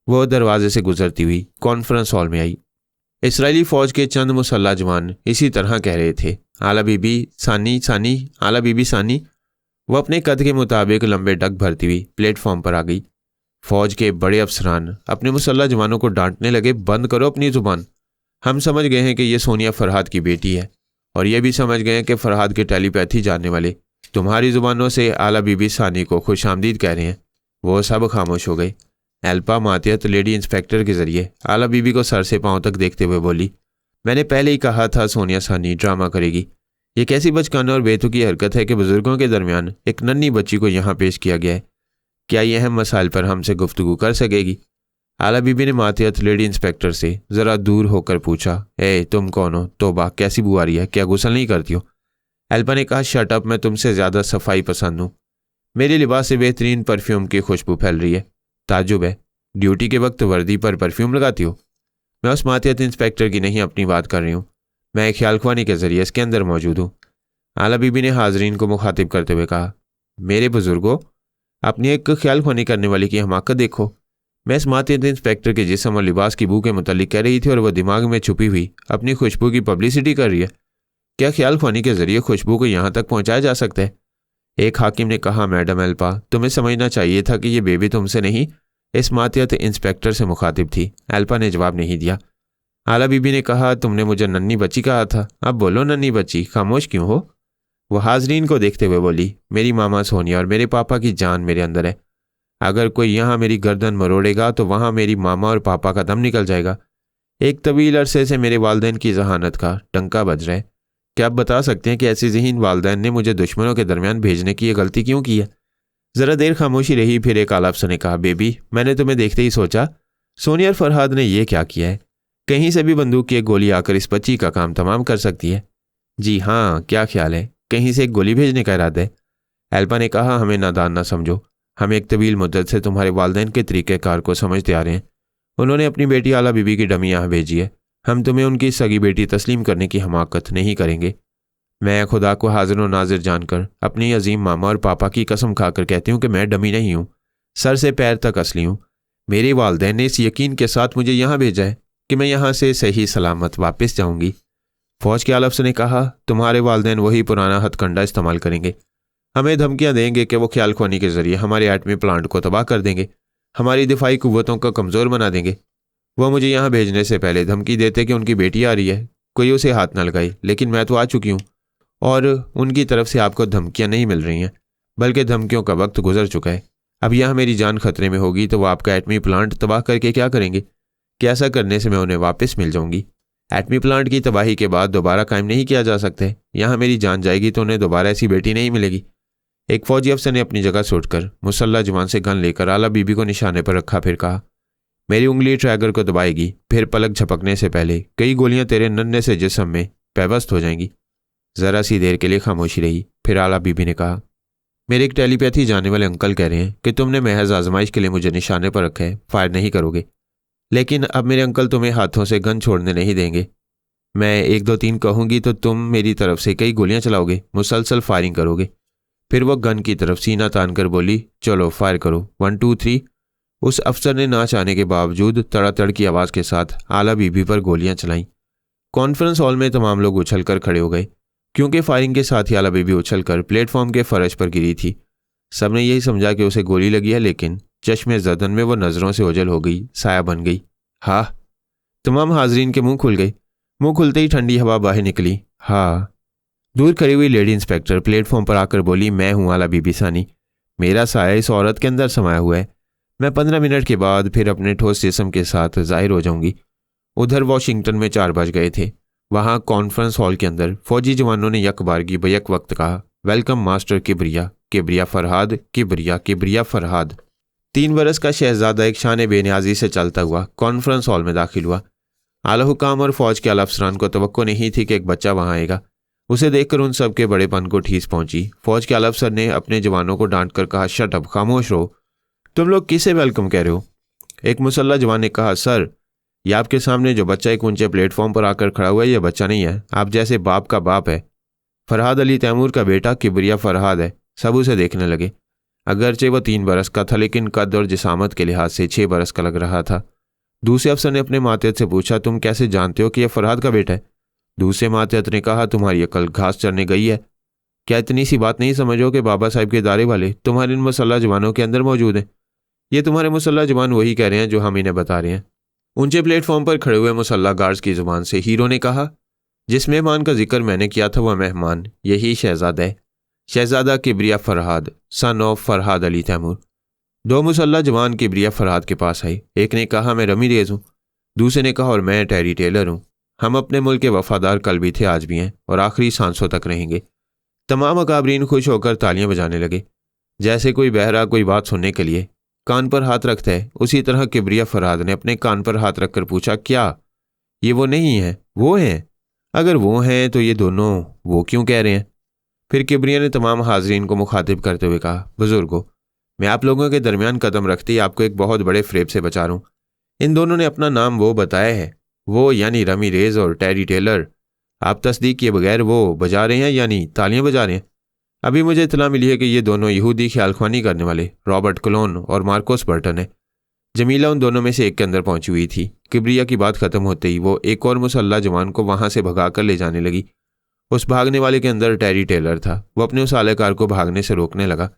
वह दरवाजे से गुजरती हुई कॉन्फ्रेंस हॉल में आई। इसराइली फ़ौज के चंद मुसल्ला जवान इसी तरह कह रहे थे, आला बीबी सानी सानी, आला बीबी सानी। वह अपने कद के मुताबिक लंबे डग भरती हुई प्लेटफॉर्म पर आ गई। फ़ौज के बड़े अफसरान अपने मुसल्ला जवानों को डांटने लगे, बंद करो अपनी ज़ुबान। हम समझ गए हैं कि यह सोनिया फरहाद की बेटी है और यह भी समझ गए हैं कि फरहाद के टेलीपैथी जानने वाले तुम्हारी ज़ुबानों से आला बीबी सानी को खुश आमदीद कह रहे हैं। वो सब खामोश हो गए। एल्पा मातियत लेडी इंस्पेक्टर के जरिए आला बीबी को सर से पांव तक देखते हुए बोली, मैंने पहले ही कहा था सोनिया सानी ड्रामा करेगी। ये कैसी बचकाना और बेतुकी हरकत है कि बुजुर्गों के दरमियान एक नन्ही बच्ची को यहाँ पेश किया गया है। क्या यह अहम मसाइल पर हमसे गुफ्तगू कर सकेगी? आला बीबी ने मातियत लेडी इंस्पेक्टर से ज़रा दूर होकर पूछा, ए तुम कौन हो? तोबा, कैसी बू आ रही है? क्या गुस्सा नहीं करती हो? एल्पा ने कहा, शट अप, मैं तुमसे ज़्यादा सफाई पसंद हूँ। मेरे लिबास से बेहतरीन परफ्यूम की खुशबू फैल रही है। ताज्जुब है, ड्यूटी के वक्त वर्दी पर परफ्यूम लगाती हो? मैं उस मातियत इंस्पेक्टर की नहीं अपनी बात कर रही हूँ। मैं एक ख्याल ख्वानी के जरिए इसके अंदर मौजूद हूँ। आला बीबी ने हाजरीन को मुखातिब करते हुए कहा, मेरे बुजुर्गों, अपनी एक ख्याल ख्वानी करने वाले की हमाकत देखो। मैं इस मातियत इंस्पेक्टर के जिस्म और लिबास की बू के मुतालिक कह रही थी और वह दिमाग में छुपी हुई अपनी खुशबू की पब्लिसिटी कर रही है। क्या ख्याल ख्वानी के जरिए खुशबू को यहाँ तक पहुँचाया जा सकता है? एक हाकिम ने कहा, मैडम एल्पा, तुम्हें समझना चाहिए था कि ये बेबी तुमसे नहीं, इस मातियत इंस्पेक्टर से मुखातिब थी। एल्पा ने जवाब नहीं दिया। आला बीबी ने कहा, तुमने मुझे नन्ही बच्ची कहा था, अब बोलो नन्ही बच्ची, खामोश क्यों हो? वह हाजरीन को देखते हुए बोली, मेरी मामा सोनिया और मेरे पापा की जान मेरे अंदर है। अगर कोई यहाँ मेरी गर्दन मरोड़ेगा तो वहाँ मेरी मामा और पापा का दम निकल जाएगा। एक तवील अरसे से मेरे वालदैन की जहानत का टंका बज रहा है। क्या आप बता सकते हैं कि ऐसे ज़हीन वालदैन ने मुझे दुश्मनों के दरमियान भेजने की यह गलती क्यों की है? ज़रा देर खामोशी रही, फिर एक आला अफसर ने कहा, बेबी, मैंने तुम्हें देखते ही सोचा सोनिया और फरहाद ने यह क्या किया है। कहीं से भी बंदूक की एक गोली आकर इस बच्ची का काम तमाम कर सकती है। जी हाँ, क्या ख्याल है, कहीं से एक गोली भेजने का इरादा है? एल्पा ने कहा, हमें नादान ना समझो, हम एक तवील मुद्दत से तुम्हारे वालदैन के तरीक़ेकार को समझते आ रहे हैं। उन्होंने अपनी बेटी आला बीबी की डमी यहाँ भेजी है। हम तुम्हें उनकी सगी बेटी तस्लीम करने की हमाकत नहीं करेंगे। मैं खुदा को हाजिर व नाजिर जानकर अपनी अजीम मामा और पापा की कसम खाकर कहती हूँ कि मैं डमी नहीं हूँ, सर से पैर तक असली हूँ। मेरे वालदैन ने इस यकीन के साथ मुझे यहाँ भेजा है कि मैं यहाँ से सही सलामत वापस जाऊँगी। फौज के आला अफसर ने कहा, तुम्हारे वालदैन वही पुराना हथकंडा इस्तेमाल करेंगे। हमें धमकियाँ देंगे कि वो ख्याल ख्वानी के जरिए हमारे एटमी प्लांट को तबाह कर देंगे, हमारी दिफाई कुव्वतों को कमज़ोर बना देंगे। वह मुझे यहाँ भेजने से पहले धमकी देते कि उनकी बेटी आ रही है, कोई उसे हाथ ना लगाए, लेकिन मैं तो आ चुकी हूँ और उनकी तरफ से आपको धमकियाँ नहीं मिल रही हैं, बल्कि धमकियों का वक्त गुजर चुका है। अब यहाँ मेरी जान खतरे में होगी तो वह आपका एटमी प्लांट तबाह करके क्या करेंगे? कि ऐसा करने से मैं उन्हें वापस मिल जाऊँगी। एटमी प्लांट की तबाही के बाद दोबारा कायम नहीं किया जा सकता है। यहाँ मेरी जान जाएगी तो उन्हें दोबारा ऐसी बेटी नहीं मिलेगी। एक फौजी अफसर ने अपनी जगह से उठकर मुसल्ला जुबान से गन लेकर आला बीबी को निशाने पर रखा, फिर कहा, मेरी उंगली ट्रैगर को दबाएगी, फिर पलक झपकने से पहले कई गोलियां तेरे नन्हे से जिस्म में पैवस्त हो जाएंगी। ज़रा सी देर के लिए खामोशी रही, फिर आला बीबी ने कहा, मेरे एक टेलीपैथी जाने वाले अंकल कह रहे हैं कि तुमने महज आजमाइश के लिए मुझे निशाने पर रखा है, फायर नहीं करोगे। लेकिन अब मेरे अंकल तुम्हें हाथों से गन छोड़ने नहीं देंगे। मैं 1 2 3 कहूँगी तो तुम मेरी तरफ से कई गोलियां चलाओगे, मुसलसल फायरिंग करोगे। फिर वह गन की तरफ सीना तान कर बोली, चलो फायर करो, 1 2 3। उस अफसर ने ना चाहने के बावजूद तड़ातड़ की आवाज़ के साथ आला बीबी पर गोलियां चलाईं। कॉन्फ्रेंस हॉल में तमाम लोग उछलकर खड़े हो गए, क्योंकि फायरिंग के साथ ही आला बीबी उछलकर प्लेटफॉर्म के फर्श पर गिरी थी। सबने यही समझा कि उसे गोली लगी है, लेकिन चश्मे ज़दन में वो नज़रों से ओझल हो गई, साया बन गई। हाँ, तमाम हाजरीन के मुंह खुल गए। मुंह खुलते ही ठंडी हवा बाहर निकली। हाँ, दूर खड़ी हुई लेडी इंस्पेक्टर प्लेटफॉर्म पर आकर बोली, मैं हूँ आला बीबी सानी, मेरा साया इस औरत के अंदर समाया हुआ है। मैं 15 मिनट के बाद फिर अपने ठोस जिस्म के साथ जाहिर हो जाऊंगी। उधर वॉशिंगटन में 4 बज गए थे। वहाँ कॉन्फ्रेंस हॉल के अंदर फौजी जवानों ने यकबारगी बैक वक्त कहा, वेलकम मास्टर किबरिया, किबरिया फरहाद, किबरिया किबरिया फरहाद। 3 बरस का शहजादा एक शान बेनियाजी से चलता हुआ कॉन्फ्रेंस हॉल में दाखिल हुआ। आला हुकाम और फौज के आला अफसरान को तवक्को नहीं थी कि एक बच्चा वहाँ आएगा। उसे देखकर उन सब के बड़ेपन को ठेस पहुंची। फौज के आला अफसर ने अपने जवानों को डांट कर कहा, शट अप, खामोश रहो, तुम लोग किसे वेलकम कह रहे हो? एक मुसल्ला जवान ने कहा, सर, यह आपके सामने जो बच्चा एक ऊंचे प्लेटफॉर्म पर आकर खड़ा हुआ है, यह बच्चा नहीं है, आप जैसे बाप का बाप है। फरहाद अली तैमूर का बेटा किबरिया फरहाद है। सब उसे देखने लगे। अगरचे वह 3 बरस का था, लेकिन कद और जिसामत के लिहाज से 6 बरस का लग रहा था। दूसरे अफसर ने अपने मातहत से पूछा, तुम कैसे जानते हो कि यह फरहाद का बेटा है? दूसरे मातहत ने कहा, तुम्हारी अकल घास चरने गई है। क्या इतनी सी बात नहीं समझो कि बाबा साहब के दारे वाले तुम्हारे इन मुसल्ला जवानों के अंदर मौजूद हैं? ये तुम्हारे मुसल्ला जवान वही कह रहे हैं जो हम इन्हें बता रहे हैं। ऊंचे प्लेटफॉर्म पर खड़े हुए मुसल्ला गार्ड्स की जुबान से हीरो ने कहा, जिस मेहमान का जिक्र मैंने किया था वह मेहमान यही शहजादा है, शहजादा किबरिया फरहाद, सन ऑफ फरहाद अली तैमूर। 2 मुसल्ला जवान किबरिया फरहाद के पास आए। एक ने कहा, मैं रमी रेज हूँ। दूसरे ने कहा, और मैं टेरी टेलर हूँ। हम अपने मुल्क के वफादार कल भी थे, आज भी हैं और आखिरी सांसों तक रहेंगे। तमाम अकाबरीन खुश होकर तालियां बजाने लगे। जैसे कोई बहरा कोई बात सुनने के लिए कान पर हाथ रखता है, उसी तरह किबरिया फरहाद ने अपने कान पर हाथ रखकर पूछा, क्या ये वो नहीं है? वो हैं? अगर वो हैं तो ये दोनों वो क्यों कह रहे हैं? फिर किबरिया ने तमाम हाजरीन को मुखातिब करते हुए कहा, बुजुर्गो, मैं आप लोगों के दरमियान कदम रखते ही आपको एक बहुत बड़े फ्रेब से बचा रहा हूँ। इन दोनों ने अपना नाम वो बताया है, वो यानी रमीरेज और टेरी टेलर। आप तस्दीक किए बगैर वो बजा रहे हैं, यानी तालियां बजा रहे हैं। अभी मुझे इतला मिली है कि ये दोनों यहूदी ख्यालख्वानी करने वाले रॉबर्ट क्लोन और मार्कोस बर्टन है। जमीला उन दोनों में से एक के अंदर पहुंची हुई थी। किबरिया की बात खत्म होते ही वो एक और मुसल्ला जवान को वहां से भगा कर ले जाने लगी। उस भागने वाले के अंदर टेरी टेलर था। वो अपने उस आलेकार को भागने से रोकने लगा।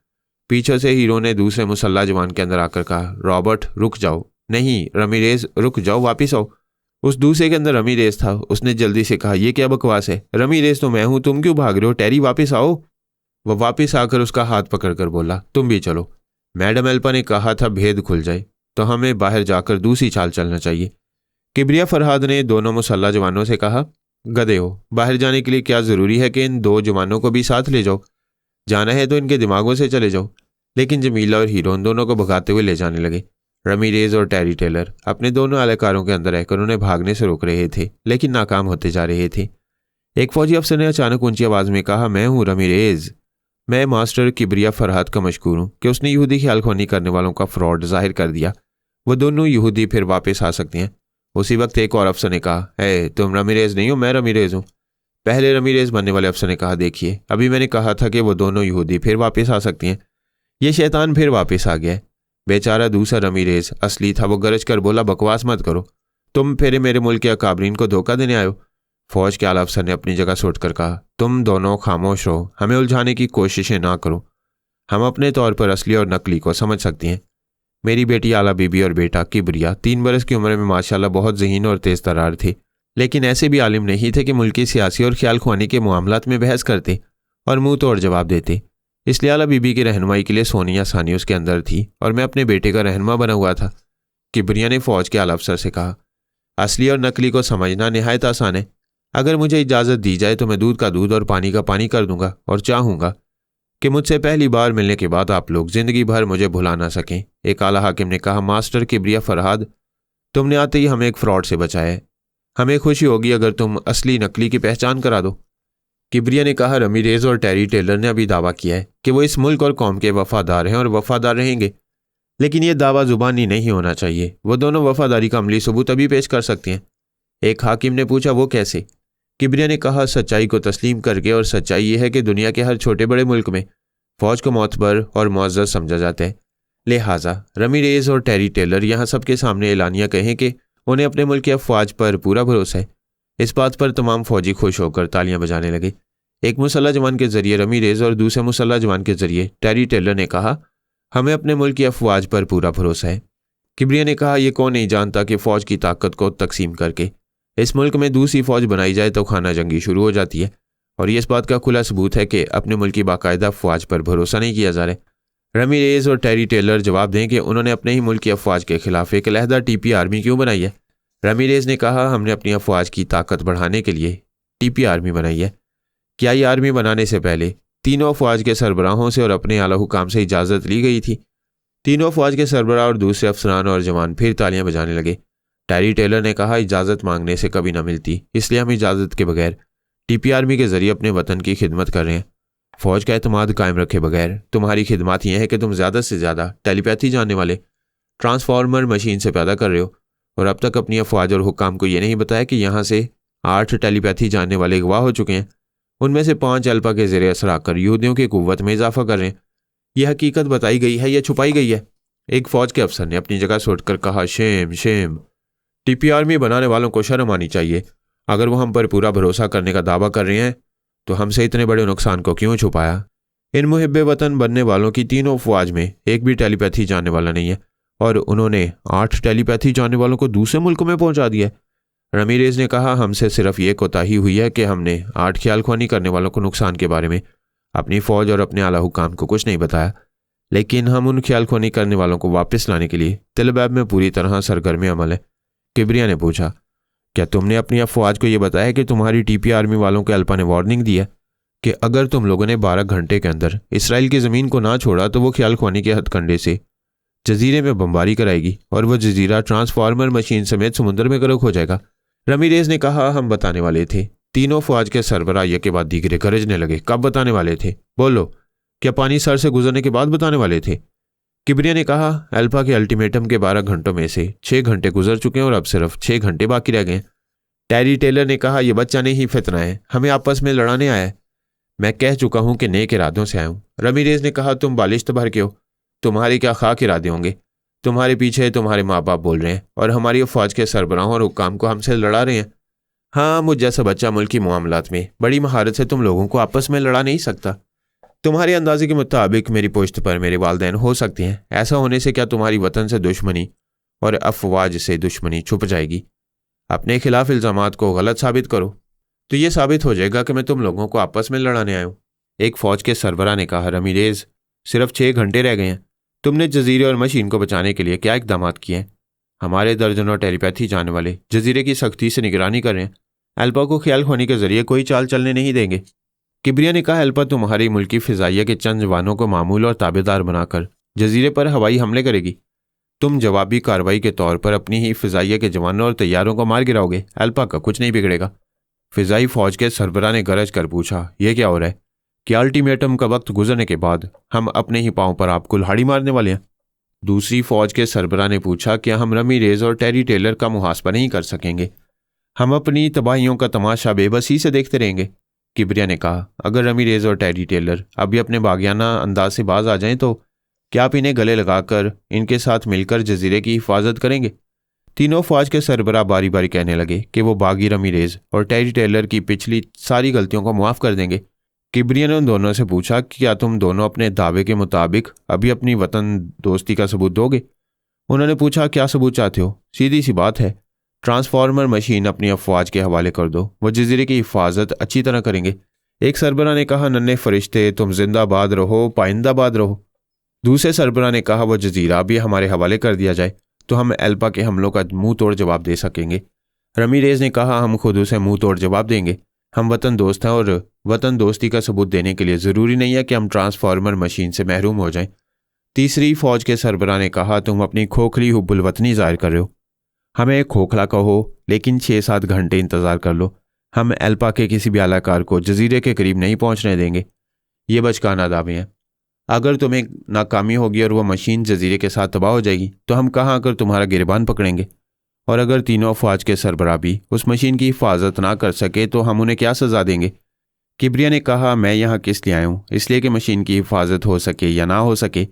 पीछे से हीरो ने दूसरे मुसल्ला जवान के अंदर आकर कहा, रॉबर्ट रुक जाओ। नहीं रमीरेज, रुक जाओ, वापिस आओ। उस दूसरे के अंदर रमीरेज था। उसने जल्दी से कहा, यह क्या बकवास है? रमीरेज तो मैं हूं, तुम क्यों भाग रहे हो? टेरी वापिस आओ। वह वापिस आकर उसका हाथ पकड़कर बोला, तुम भी चलो। मैडम एल्पा ने कहा था भेद खुल जाए तो हमें बाहर जाकर दूसरी चाल चलना चाहिए। किबरिया फरहाद ने दोनों मुसल्ला जवानों से कहा, गधे हो, बाहर जाने के लिए क्या ज़रूरी है कि इन दो जवानों को भी साथ ले जाओ? जाना है तो इनके दिमागों से चले जाओ। लेकिन जमीला और हीरो दोनों को भगाते हुए ले जाने लगे। रमीरेज और टेरी टेलर अपने दोनों एहलकारों के अंदर रहकर उन्हें भागने से रोक रहे थे, लेकिन नाकाम होते जा रहे थे। एक फौजी अफसर ने अचानक ऊंची आवाज में कहा, मैं हूं रमीरेज। मैं मास्टर किबरिया फरहाद का मशकूर हूं कि उसने यहूदी ख्यालख्वानी करने वालों का फ्रॉड जाहिर कर दिया। वो दोनों यहूदी फिर वापस आ सकते हैं। उसी वक्त एक और अफसर ने कहा, तुम रमीरेज नहीं हो, मैं रमीरेज हूं। पहले रमीरेज बनने वाले अफसर ने कहा, देखिए अभी मैंने कहा था कि वो दोनों यहूदी फिर वापस आ सकती हैं। ये शैतान फिर वापस आ गया है। बेचारा दूसरा रमीरेज असली था। वो गरज कर बोला, बकवास मत करो, तुम फिर मेरे मुल्क के अकाबरीन को धोखा देने आयो। फौज के आला अफसर ने अपनी जगह से उठकर कहा, तुम दोनों खामोश रहो, हमें उलझाने की कोशिशें ना करो। हम अपने तौर पर असली और नकली को समझ सकती हैं। मेरी बेटी आला बीबी और बेटा किबरिया 3 बरस की उम्र में माशाल्लाह बहुत ज़हीन और तेज़ तरार थे, लेकिन ऐसे भी आलिम नहीं थे कि मुल्की सियासी और ख्यालख्वानी के मामलात में बहस करते और मुंह तोड़ जवाब देते। इसलिए आला बीबी की रहनुमाई के लिए सोनी आसानी उसके अंदर थी और मैं अपने बेटे का रहनुमा बना हुआ था। किबरिया ने फौज के आला अफसर से कहा, असली और नकली को समझना निहायत आसान है। अगर मुझे इजाज़त दी जाए तो मैं दूध का दूध और पानी का पानी कर दूंगा और चाहूँगा कि मुझसे पहली बार मिलने के बाद आप लोग ज़िंदगी भर मुझे भुला ना सकें। एक आला हाकिम ने कहा, मास्टर किबरिया फरहाद, तुमने आते ही हमें एक फ्रॉड से बचाया है। हमें खुशी होगी अगर तुम असली नकली की पहचान करा दो। किबरिया ने कहा, रमीरेज और टेरी टेलर ने अभी दावा किया है कि वो इस मुल्क और कौम के वफादार हैं और वफादार रहेंगे, लेकिन ये दावा जुबानी नहीं होना चाहिए। वो दोनों वफादारी का अमली सबूत अभी पेश कर सकते हैं। एक हाकिम ने पूछा, वो कैसे? किबरिया ने कहा, सच्चाई को तस्लीम करके, और सच्चाई ये है कि दुनिया के हर छोटे बड़े मुल्क में फौज को मोतबर और मुअज़्ज़ज़ समझा जाता है। लिहाजा रमीरेज और टेरी टेलर यहाँ सबके सामने एलानिया कहें कि उन्हें अपने मुल्क की अफवाज पर पूरा भरोसा है। इस बात पर तमाम फौजी खुश होकर तालियां बजाने लगे। एक मुसल्ला जवान के जरिए रमीरेज और दूसरे मुसल्ला जवान के जरिए टेरी टेलर ने कहा, हमें अपने मुल्क की अफवाज पर पूरा भरोसा है। किबरिया ने कहा, यह कौन नहीं जानता कि फ़ौज की ताकत को तकसीम करके इस मुल्क में दूसरी फ़ौज बनाई जाए तो खाना जंगी शुरू हो जाती है, और ये इस बात का खुला सबूत है कि अपने मुल्क की बाकायदा अफवाज पर भरोसा नहीं किया जा रहा। रमीरेज और टेरी टेलर जवाब दें कि उन्होंने अपने ही मुल्क की अफवाज के खिलाफ एक अलहदा टीपी आर्मी क्यों बनाई है। रमीरेज ने कहा, हमने अपनी अफवाज की ताकत बढ़ाने के लिए टीपी आर्मी बनाई है। क्या ये आर्मी बनाने से पहले तीनों अफवाज के सरबराहों से और अपने आला हुकाम से इजाज़त ली गई थी? तीनों अफवाज के सरबराह और दूसरे अफसरान और जवान फिर तालियां बजाने लगे। टेरी टेलर ने कहा, इजाज़त मांगने से कभी ना मिलती, इसलिए हम इजाज़त के बगैर टीपी आर्मी के जरिए अपने वतन की खिदमत कर रहे हैं। फ़ौज का एतमाद कायम रखे बगैर तुम्हारी खिदमत यह है कि तुम ज़्यादा से ज़्यादा टेलीपैथी जानने वाले ट्रांसफार्मर मशीन से पैदा कर रहे हो, और अब तक अपनी अफवाज और हुक्काम को यह नहीं बताया कि यहाँ से 8 टेलीपैथी जानने वाले अगवा हो चुके हैं। उनमें से 5 अल्पा के ज़रिए असर आकर यहूदियों की कुव्वत में इजाफा कर रहे हैं। यह हकीकत बताई गई है या छुपाई गई है? एक फ़ौज के अफसर ने अपनी जगह से उठकर कहा, शेम शेम, टीपी आर्मी बनाने वालों को शर्म आनी चाहिए। अगर वो हम पर पूरा भरोसा करने का दावा कर रहे हैं तो हमसे इतने बड़े नुकसान को क्यों छुपाया? इन मुहिब्बे वतन बनने वालों की तीनों अफवाज में एक भी टेलीपैथी जानने वाला नहीं है, और उन्होंने 8 टेलीपैथी जानने वालों को दूसरे मुल्कों में पहुंचा दिया। रमीरेज ने कहा, हमसे सिर्फ ये कोताही हुई है कि हमने 8 ख्यालख्वानी करने वालों को नुकसान के बारे में अपनी फ़ौज और अपने आला हुकाम को कुछ नहीं बताया, लेकिन हम उन ख्यालख्वानी करने वालों को वापस लाने के लिए तिलबैब में पूरी तरह सरगर्म अमल है। किबरिया ने पूछा, क्या तुमने अपनी अफवाज को यह बताया कि तुम्हारी टीपी आर्मी वालों के अल्पा ने वार्निंग दी है कि अगर तुम लोगों ने 12 घंटे के अंदर इसराइल की ज़मीन को ना छोड़ा तो वो ख्यालख्वानी के हथकंडे से जजीरे में बमबारी कराएगी और वह जजीरा ट्रांसफार्मर मशीन समेत समुद्र में गर्क हो जाएगा? रमीरेज ने कहा, हम बताने वाले थे तीनों फौज के सरबराह ये के बाद दीगरे गरजने लगे। कब बताने वाले थे? बोलो, क्या पानी सर से गुजरने के बाद बताने वाले थे? किब्रिया ने कहा, अल्फा के अल्टीमेटम के 12 घंटों में से 6 घंटे गुजर चुके हैं और अब सिर्फ 6 घंटे बाकी रह गए। टेरी टेलर ने कहा, यह बच्चा नहीं फितना है, हमें आपस में लड़ाने आया है। मैं कह चुका हूं कि नेक इरादों से आया हूं। रमीरेज ने कहा, तुम बालिश्त भर के हो, तुम्हारे क्या खाक इरादे होंगे? तुम्हारे पीछे तुम्हारे माँ बाप बोल रहे हैं और हमारी फौज के सरबराहों और हुक्काम को हमसे लड़ा रहे हैं। हाँ, मुझ जैसा बच्चा मुल्की मामलात में बड़ी महारत से तुम लोगों को आपस में लड़ा नहीं सकता। तुम्हारे अंदाजे के मुताबिक मेरी पुश्त पर मेरे वालिदैन हो सकते हैं। ऐसा होने से क्या तुम्हारी वतन से दुश्मनी और अफवाज से दुश्मनी छुप जाएगी? अपने खिलाफ इल्ज़ामात को गलत साबित करो तो ये साबित हो जाएगा कि मैं तुम लोगों को आपस में लड़ाने आया हूँ। एक फौज के सरबराह ने कहा, रमीरेज, सिर्फ 6 घंटे रह गए हैं। तुमने जजीरे और मशीन को बचाने के लिए क्या इकदाम किए हैं? हमारे दर्जनों टेलीपैथी जाने वाले जजीरे की सख्ती से निगरानी कर रहे हैं। अल्पा को ख्याल खोने के जरिए कोई चाल चलने नहीं देंगे। किब्रिया ने कहा, अल्पा तुम्हारी मुल्की फिजाइया के चंद जवानों को मामूल और ताबेदार बनाकर जजीरे पर हवाई हमले करेगी। तुम जवाबी कार्रवाई के तौर पर अपनी ही फिजाइया के जवानों और तैयारों को मार गिराओगे। अल्पा का कुछ नहीं बिगड़ेगा। फिजाई फौज के सरबराह ने गरज कर पूछा, यह क्या हो रहा है? कि अल्टीमेटम का वक्त गुजरने के बाद हम अपने ही पांव पर आप कुल्हाड़ी मारने वाले हैं? दूसरी फौज के सरबराह ने पूछा, क्या हम रमीरेज और टेरी टेलर का मुहासबा नहीं कर सकेंगे? हम अपनी तबाहियों का तमाशा बेबसी से देखते रहेंगे। किब्रिया ने कहा, अगर रमीरेज और टेरी टेलर अभी अपने बागियाना अंदाज से बाज आ जाएं तो क्या आप इन्हें गले लगाकर इनके साथ मिलकर जजीरे की हिफाजत करेंगे? तीनों फौज के सरबराह बारी बारी कहने लगे कि वो बागी रमीरेज और टेरी टेलर की पिछली सारी गलतियों को मुआफ कर देंगे। किब्रिया ने उन दोनों से पूछा कि क्या तुम दोनों अपने दावे के मुताबिक अभी अपनी वतन दोस्ती का सबूत दोगे? उन्होंने पूछा, क्या सबूत चाहते हो? सीधी सी बात है, ट्रांसफार्मर मशीन अपनी अफवाज के हवाले कर दो, वो जजीरे की हिफाजत अच्छी तरह करेंगे। एक सरबराह ने कहा, नन्हे फरिश्ते, तुम जिंदाबाद रहो, पाइंदाबाद रहो। दूसरे सरबराह ने कहा, वो जजीरा भी हमारे हवाले कर दिया जाए तो हम अल्पा के हमलों का मुंह तोड़ जवाब दे सकेंगे। रमीरेज ने कहा, हम खुद उसे मुंह तोड़ जवाब देंगे। हम वतन दोस्त हैं और वतन दोस्ती का सबूत देने के लिए ज़रूरी नहीं है कि हम ट्रांसफार्मर मशीन से महरूम हो जाएं। तीसरी फौज के सरबराह ने कहा, तुम अपनी खोखली हुब्बुल वतनी जाहिर कर रहे हो। हमें खोखला कहो लेकिन 6-7 घंटे इंतज़ार कर लो। हम अल्पा के किसी भी आलाकार को जजीरे के करीब नहीं पहुंचने देंगे। ये बचकाना दावे हैं। अगर तुम्हें नाकामी होगी और वह मशीन जजीरे के साथ तबाह हो जाएगी तो हम कहाँ आकर तुम्हारा गिरबान पकड़ेंगे? और अगर तीनों फौज के सरबराह भी उस मशीन की हिफाजत ना कर सके तो हम उन्हें क्या सज़ा देंगे? किब्रिया ने कहा, मैं यहाँ किस लिए आया हूँ? इसलिए कि मशीन की हिफाजत हो सके या ना हो सके,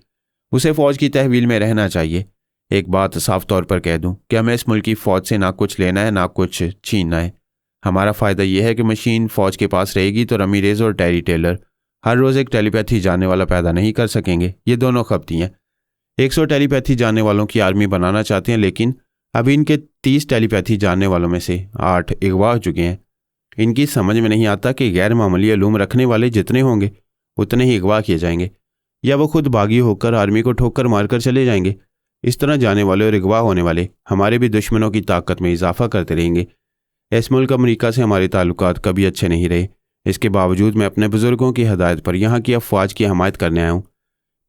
उसे फ़ौज की तहवील में रहना चाहिए। एक बात साफ तौर पर कह दूँ कि हमें इस मुल्क की फ़ौज से ना कुछ लेना है ना कुछ छीनना है। हमारा फ़ायदा यह है कि मशीन फ़ौज के पास रहेगी तो रमीरेज और टेरी टेलर हर रोज़ एक टेलीपैथी जानने वाला पैदा नहीं कर सकेंगे। ये दोनों खपती हैं। 100 टेलीपैथी जानने वालों की आर्मी बनाना चाहते हैं, लेकिन अभी इनके 30 टेलीपैथी जानने वालों में से 8 अगवा हो चुके हैं। इनकी समझ में नहीं आता कि गैर मामूली इल्म रखने वाले जितने होंगे उतने ही अगवा किए जाएंगे, या वो खुद बागी होकर आर्मी को ठोकर मारकर चले जाएंगे। इस तरह जाने वाले और अगवा होने वाले हमारे भी दुश्मनों की ताकत में इजाफा करते रहेंगे। इस मुल्क अमरीका से हमारे ताल्लुकात कभी अच्छे नहीं रहे। इसके बावजूद मैं अपने बुज़ुर्गों की हदायत पर यहाँ की अफवाज की हमायत करने आया हूँ।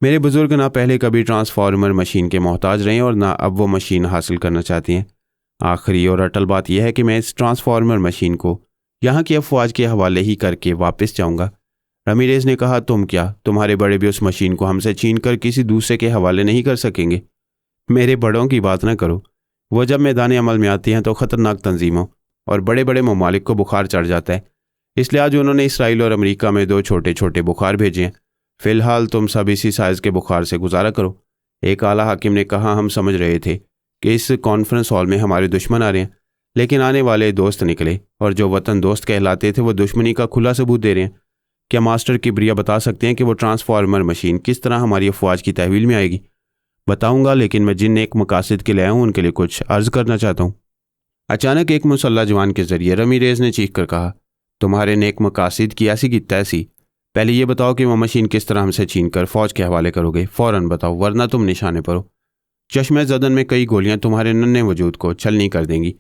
मेरे बुज़ुर्ग ना पहले कभी ट्रांसफार्मर मशीन के मोहताज रहे और ना अब वो मशीन हासिल करना चाहती हैं। आखिरी और अटल बात यह है कि मैं इस ट्रांसफार्मर मशीन को यहाँ की अफवाज के हवाले ही करके वापस जाऊँगा। रमीरेज ने कहा, तुम क्या, तुम्हारे बड़े भी उस मशीन को हमसे छीन कर किसी दूसरे के हवाले नहीं कर सकेंगे। मेरे बड़ों की बात ना करो। वो जब मैदान अमल में आती हैं तो ख़तरनाक तंजीमों और बड़े बड़े ममालिक को बुखार चढ़ जाता है। इसलिए आज उन्होंने इसराइल और अमेरिका में 2 छोटे छोटे बुखार भेजे हैं। फ़िलहाल तुम सब इसी साइज़ के बुखार से गुजारा करो। एक आला हाकिम ने कहा, हम समझ रहे थे कि इस कॉन्फ्रेंस हॉल में हमारे दुश्मन आ रहे हैं, लेकिन आने वाले दोस्त निकले और जो वतन दोस्त कहलाते थे वो दुश्मनी का खुला सबूत दे रहे हैं। क्या मास्टर किब्रिया बता सकते हैं कि वो ट्रांसफार्मर मशीन किस तरह हमारी अफवाज की तहवील में आएगी? बताऊंगा, लेकिन मैं जिन नेक मकासद के लिए आया हूँ उनके लिए कुछ अर्ज़ करना चाहता हूँ। अचानक एक मुसल्ला जवान के जरिए रमीरेज ने चीख कर कहा, तुम्हारे नेक मकासद की ऐसी की तैसी। पहले ये बताओ कि वह मशीन किस तरह हमसे छीन कर फौज के हवाले करोगे। फ़ौरन बताओ, वरना तुम निशाने पर हो। चश्मे ज़दन में कई गोलियां तुम्हारे नन्हे वजूद को छलनी कर देंगी।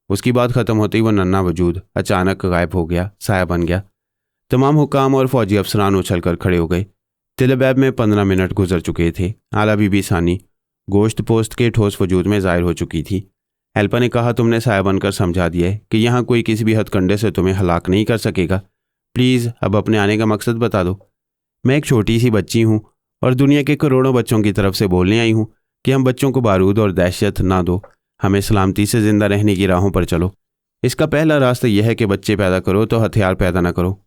उसकी बात ख़त्म होते ही वह नन्हा वजूद अचानक गायब हो गया, साया बन गया। तमाम हुकाम और फौजी अफसरान उछल कर खड़े हो गए। तिलबैब में 15 मिनट गुजर चुके थे। आला बीबी सानी गोश्त पोस्त के ठोस वजूद में ज़ाहिर हो चुकी थी। हेल्पर ने कहा, तुमने साया बनकर समझा दिया है कि यहाँ कोई किसी भी हथकंडे से तुम्हें हलाक नहीं कर सकेगा। प्लीज़ अब अपने आने का मकसद बता दो। मैं एक छोटी सी बच्ची हूँ और दुनिया के करोड़ों बच्चों की तरफ से बोलने आई हूँ कि हम बच्चों को बारूद और दहशत ना दो, हमें सलामती से ज़िंदा रहने की राहों पर चलो। इसका पहला रास्ता यह है कि बच्चे पैदा करो तो हथियार पैदा ना करो।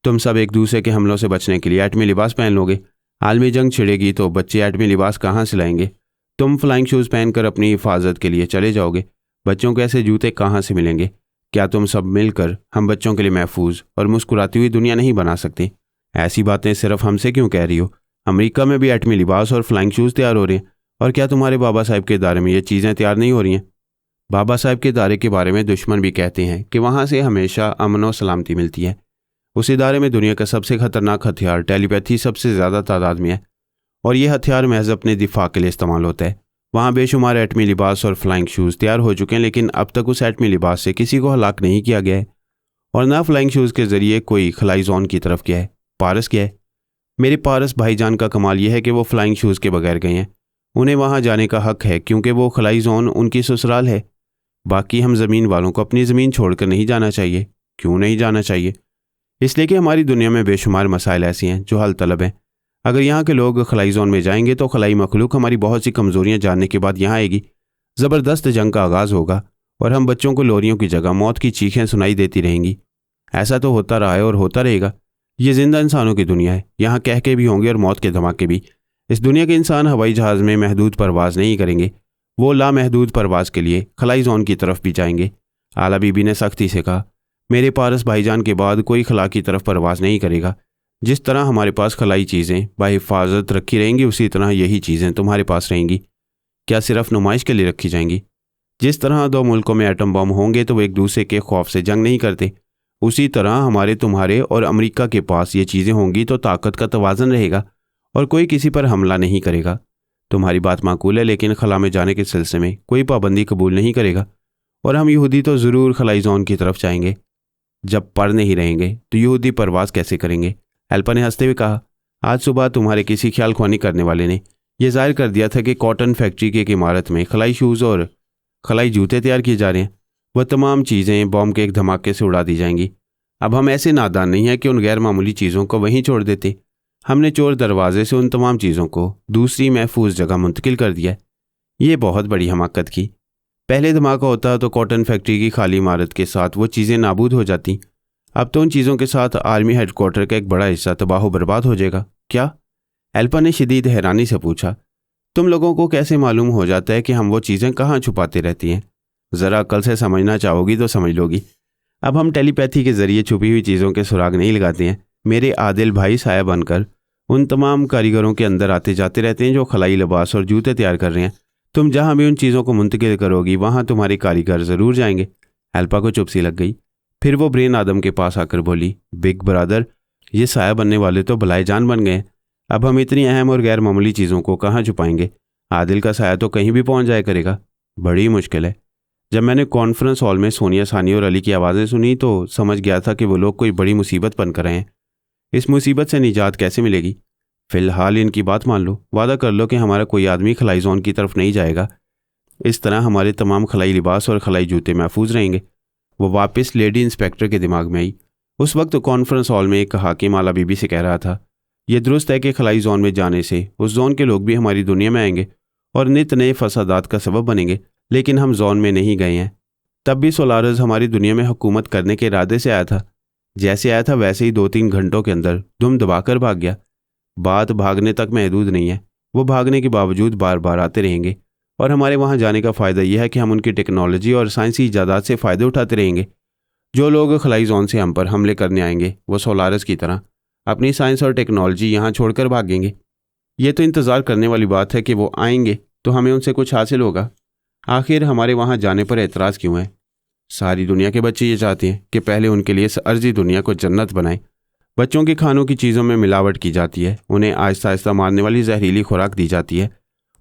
तुम सब एक दूसरे के हमलों से बचने के लिए एटमी लिबास पहन लोगे। आलमी जंग छिड़ेगी तो बच्चे एटमी लिबास कहाँ से लाएंगे? तुम फ्लाइंग शूज़ पहनकर अपनी हिफाजत के लिए चले जाओगे। बच्चों को ऐसे जूते कहाँ से मिलेंगे? क्या तुम सब मिलकर हम बच्चों के लिए महफूज और मुस्कुराती हुई दुनिया नहीं बना सकते? ऐसी बातें सिर्फ हमसे क्यों कह रही हो? अमेरिका में भी एटमी लिबास और फ्लाइंग शूज़ तैयार हो रहे हैं। और क्या तुम्हारे बाबा साहब के इदारे में ये चीज़ें तैयार नहीं हो रही हैं? बाबा साहब के इदारे के बारे में दुश्मन भी कहते हैं कि वहाँ से हमेशा अमन और सलामती मिलती है। उस इदारे में दुनिया का सबसे खतरनाक हथियार टेलीपैथी सबसे ज़्यादा तादाद में है और ये हथियार महज अपने दिफा के लिए इस्तेमाल होता है। वहाँ बेशुमार एटमी लिबास और फ्लाइंग शूज़ तैयार हो चुके हैं, लेकिन अब तक उस एटमी लिबास से किसी को हलाक नहीं किया गया है और ना फ्लाइंग शूज़ के ज़रिए कोई खलाई जोन की तरफ गया है। पारस गया है। मेरे पारस भाईजान का कमाल यह है कि वो फ्लाइंग शूज़ के बगैर गए हैं। उन्हें वहाँ जाने का हक है क्योंकि वो खलाई जोन उनकी ससुराल है। बाकी हम ज़मीन वालों को अपनी ज़मीन छोड़कर नहीं जाना चाहिए। क्यों नहीं जाना चाहिए? इसलिए कि हमारी दुनिया में बेशुमार मसाइल ऐसी हैं जो हल तलब हैं। अगर यहाँ के लोग खलाई जोन में जाएंगे तो खलाई मखलूक हमारी बहुत सी कमज़ोरियाँ जानने के बाद यहाँ आएगी। ज़बरदस्त जंग का आगाज़ होगा और हम बच्चों को लोरियों की जगह मौत की चीखें सुनाई देती रहेंगी। ऐसा तो होता रहा है और होता रहेगा। ये जिंदा इंसानों की दुनिया है। यहाँ कह के भी होंगे और मौत के धमाके भी। इस दुनिया के इंसान हवाई जहाज़ में महदूद परवाज़ नहीं करेंगे। वो लामहदूद परवाज़ के लिए खलाई जोन की तरफ भी जाएंगे। आला बीबी ने सख्ती से कहा, मेरे पारस भाईजान के बाद कोई खला की तरफ परवाज़ नहीं करेगा। जिस तरह हमारे पास खलाई चीज़ें बाहिफाजत रखी रहेंगी उसी तरह यही चीज़ें तुम्हारे पास रहेंगी। क्या सिर्फ नुमाइश के लिए रखी जाएंगी? जिस तरह दो मुल्कों में एटम बम होंगे तो वो एक दूसरे के खौफ से जंग नहीं करते, उसी तरह हमारे तुम्हारे और अमेरिका के पास ये चीज़ें होंगी तो ताकत का तवाज़न रहेगा और कोई किसी पर हमला नहीं करेगा। तुम्हारी बात माकूल है, लेकिन खला में जाने के सिलसिले में कोई पाबंदी कबूल नहीं करेगा और हम यहूदी तो ज़रूर खलाई जोन की तरफ जाएंगे। जब पर नहीं रहेंगे तो यहूदी परवाज़ कैसे करेंगे? हेल्पर ने हंसते हुए कहा, आज सुबह तुम्हारे किसी ख्याल ख्वानी करने वाले ने यह जाहिर कर दिया था कि कॉटन फैक्ट्री की एक इमारत में खलाई शूज़ और खलाई जूते तैयार किए जा रहे हैं। वह तमाम चीज़ें बॉम्ब के एक धमाके से उड़ा दी जाएंगी। अब हम ऐसे नादान नहीं हैं कि उन गैर मामूली चीज़ों को वहीं छोड़ देते। हमने चोर दरवाजे से उन तमाम चीज़ों को दूसरी महफूज जगह मुंतकिल कर दिया है। ये बहुत बड़ी हमाकत की। पहले धमाका होता तो कॉटन फैक्ट्री की खाली इमारत के साथ वो चीज़ें नाबूद हो जाती। अब तो उन चीज़ों के साथ आर्मी हेडक्वार्टर का एक बड़ा हिस्सा तबाह बर्बाद हो जाएगा। क्या? एल्पा ने शदीद हैरानी से पूछा। तुम लोगों को कैसे मालूम हो जाता है कि हम वो चीज़ें कहाँ छुपाते रहती हैं? ज़रा अकल से समझना चाहोगी तो समझ लोगी। अब हम टेलीपैथी के ज़रिए छुपी हुई चीज़ों के सुराग नहीं लगाते हैं। मेरे आदिल भाई साया बनकर उन तमाम कारीगरों के अंदर आते जाते रहते हैं जो खलाई लिबास और जूते तैयार कर रहे हैं। तुम जहाँ भी उन चीज़ों को मुंतकिल करोगी वहाँ तुम्हारे कारीगर ज़रूर जाएंगे। एल्पा को चुप सी लग गई। फिर वो ब्रेन आदम के पास आकर बोली, बिग ब्रदर, ये साया बनने वाले तो भलाई जान बन गए। अब हम इतनी अहम और गैर मामूली चीज़ों को कहाँ छुपाएंगे? आदिल का साया तो कहीं भी पहुँच जाया करेगा। बड़ी मुश्किल है। जब मैंने कॉन्फ्रेंस हॉल में सोनिया, सानी और अली की आवाज़ें सुनी तो समझ गया था कि वो लोग कोई बड़ी मुसीबत बनकर आए हैं। इस मुसीबत से निजात कैसे मिलेगी? फ़िलहाल इनकी बात मान लो, वादा कर लो कि हमारा कोई आदमी खलाई जोन की तरफ नहीं जाएगा। इस तरह हमारे तमाम खलाई लिबास और खलाई जूते महफूज रहेंगे। वो वापस लेडी इंस्पेक्टर के दिमाग में आई। उस वक्त कॉन्फ्रेंस हॉल में एक हाकिम आला बीबी से कह रहा था, यह दुरुस्त है कि खलाई जोन में जाने से उस जोन के लोग भी हमारी दुनिया में आएंगे और नित नए फसादात का सबब बनेंगे, लेकिन हम जोन में नहीं गए हैं। तब भी सोलारस हमारी दुनिया में हुकूमत करने के इरादे से आया था। जैसे आया था वैसे ही 2-3 घंटों के अंदर दुम दबाकर भाग गया। बात भागने तक महदूद नहीं है। वो भागने के बावजूद बार बार आते रहेंगे और हमारे वहाँ जाने का फ़ायदा यह है कि हम उनकी टेक्नोलॉजी और साइंसी इजादात से फ़ायदे उठाते रहेंगे। जो लोग खलाई जोन से हम पर हमले करने आएंगे वो सोलारस की तरह अपनी साइंस और टेक्नोलॉजी यहाँ छोड़कर भागेंगे। ये तो इंतज़ार करने वाली बात है कि वो आएंगे तो हमें उनसे कुछ हासिल होगा। आखिर हमारे वहाँ जाने पर एतराज़ क्यों है? सारी दुनिया के बच्चे ये चाहते हैं कि पहले उनके लिए इस अर्जी दुनिया को जन्नत बनाएं। बच्चों के खानों की चीज़ों में मिलावट की जाती है, उन्हें आहिस्ता आहिस्ता मारने वाली जहरीली खुराक दी जाती है,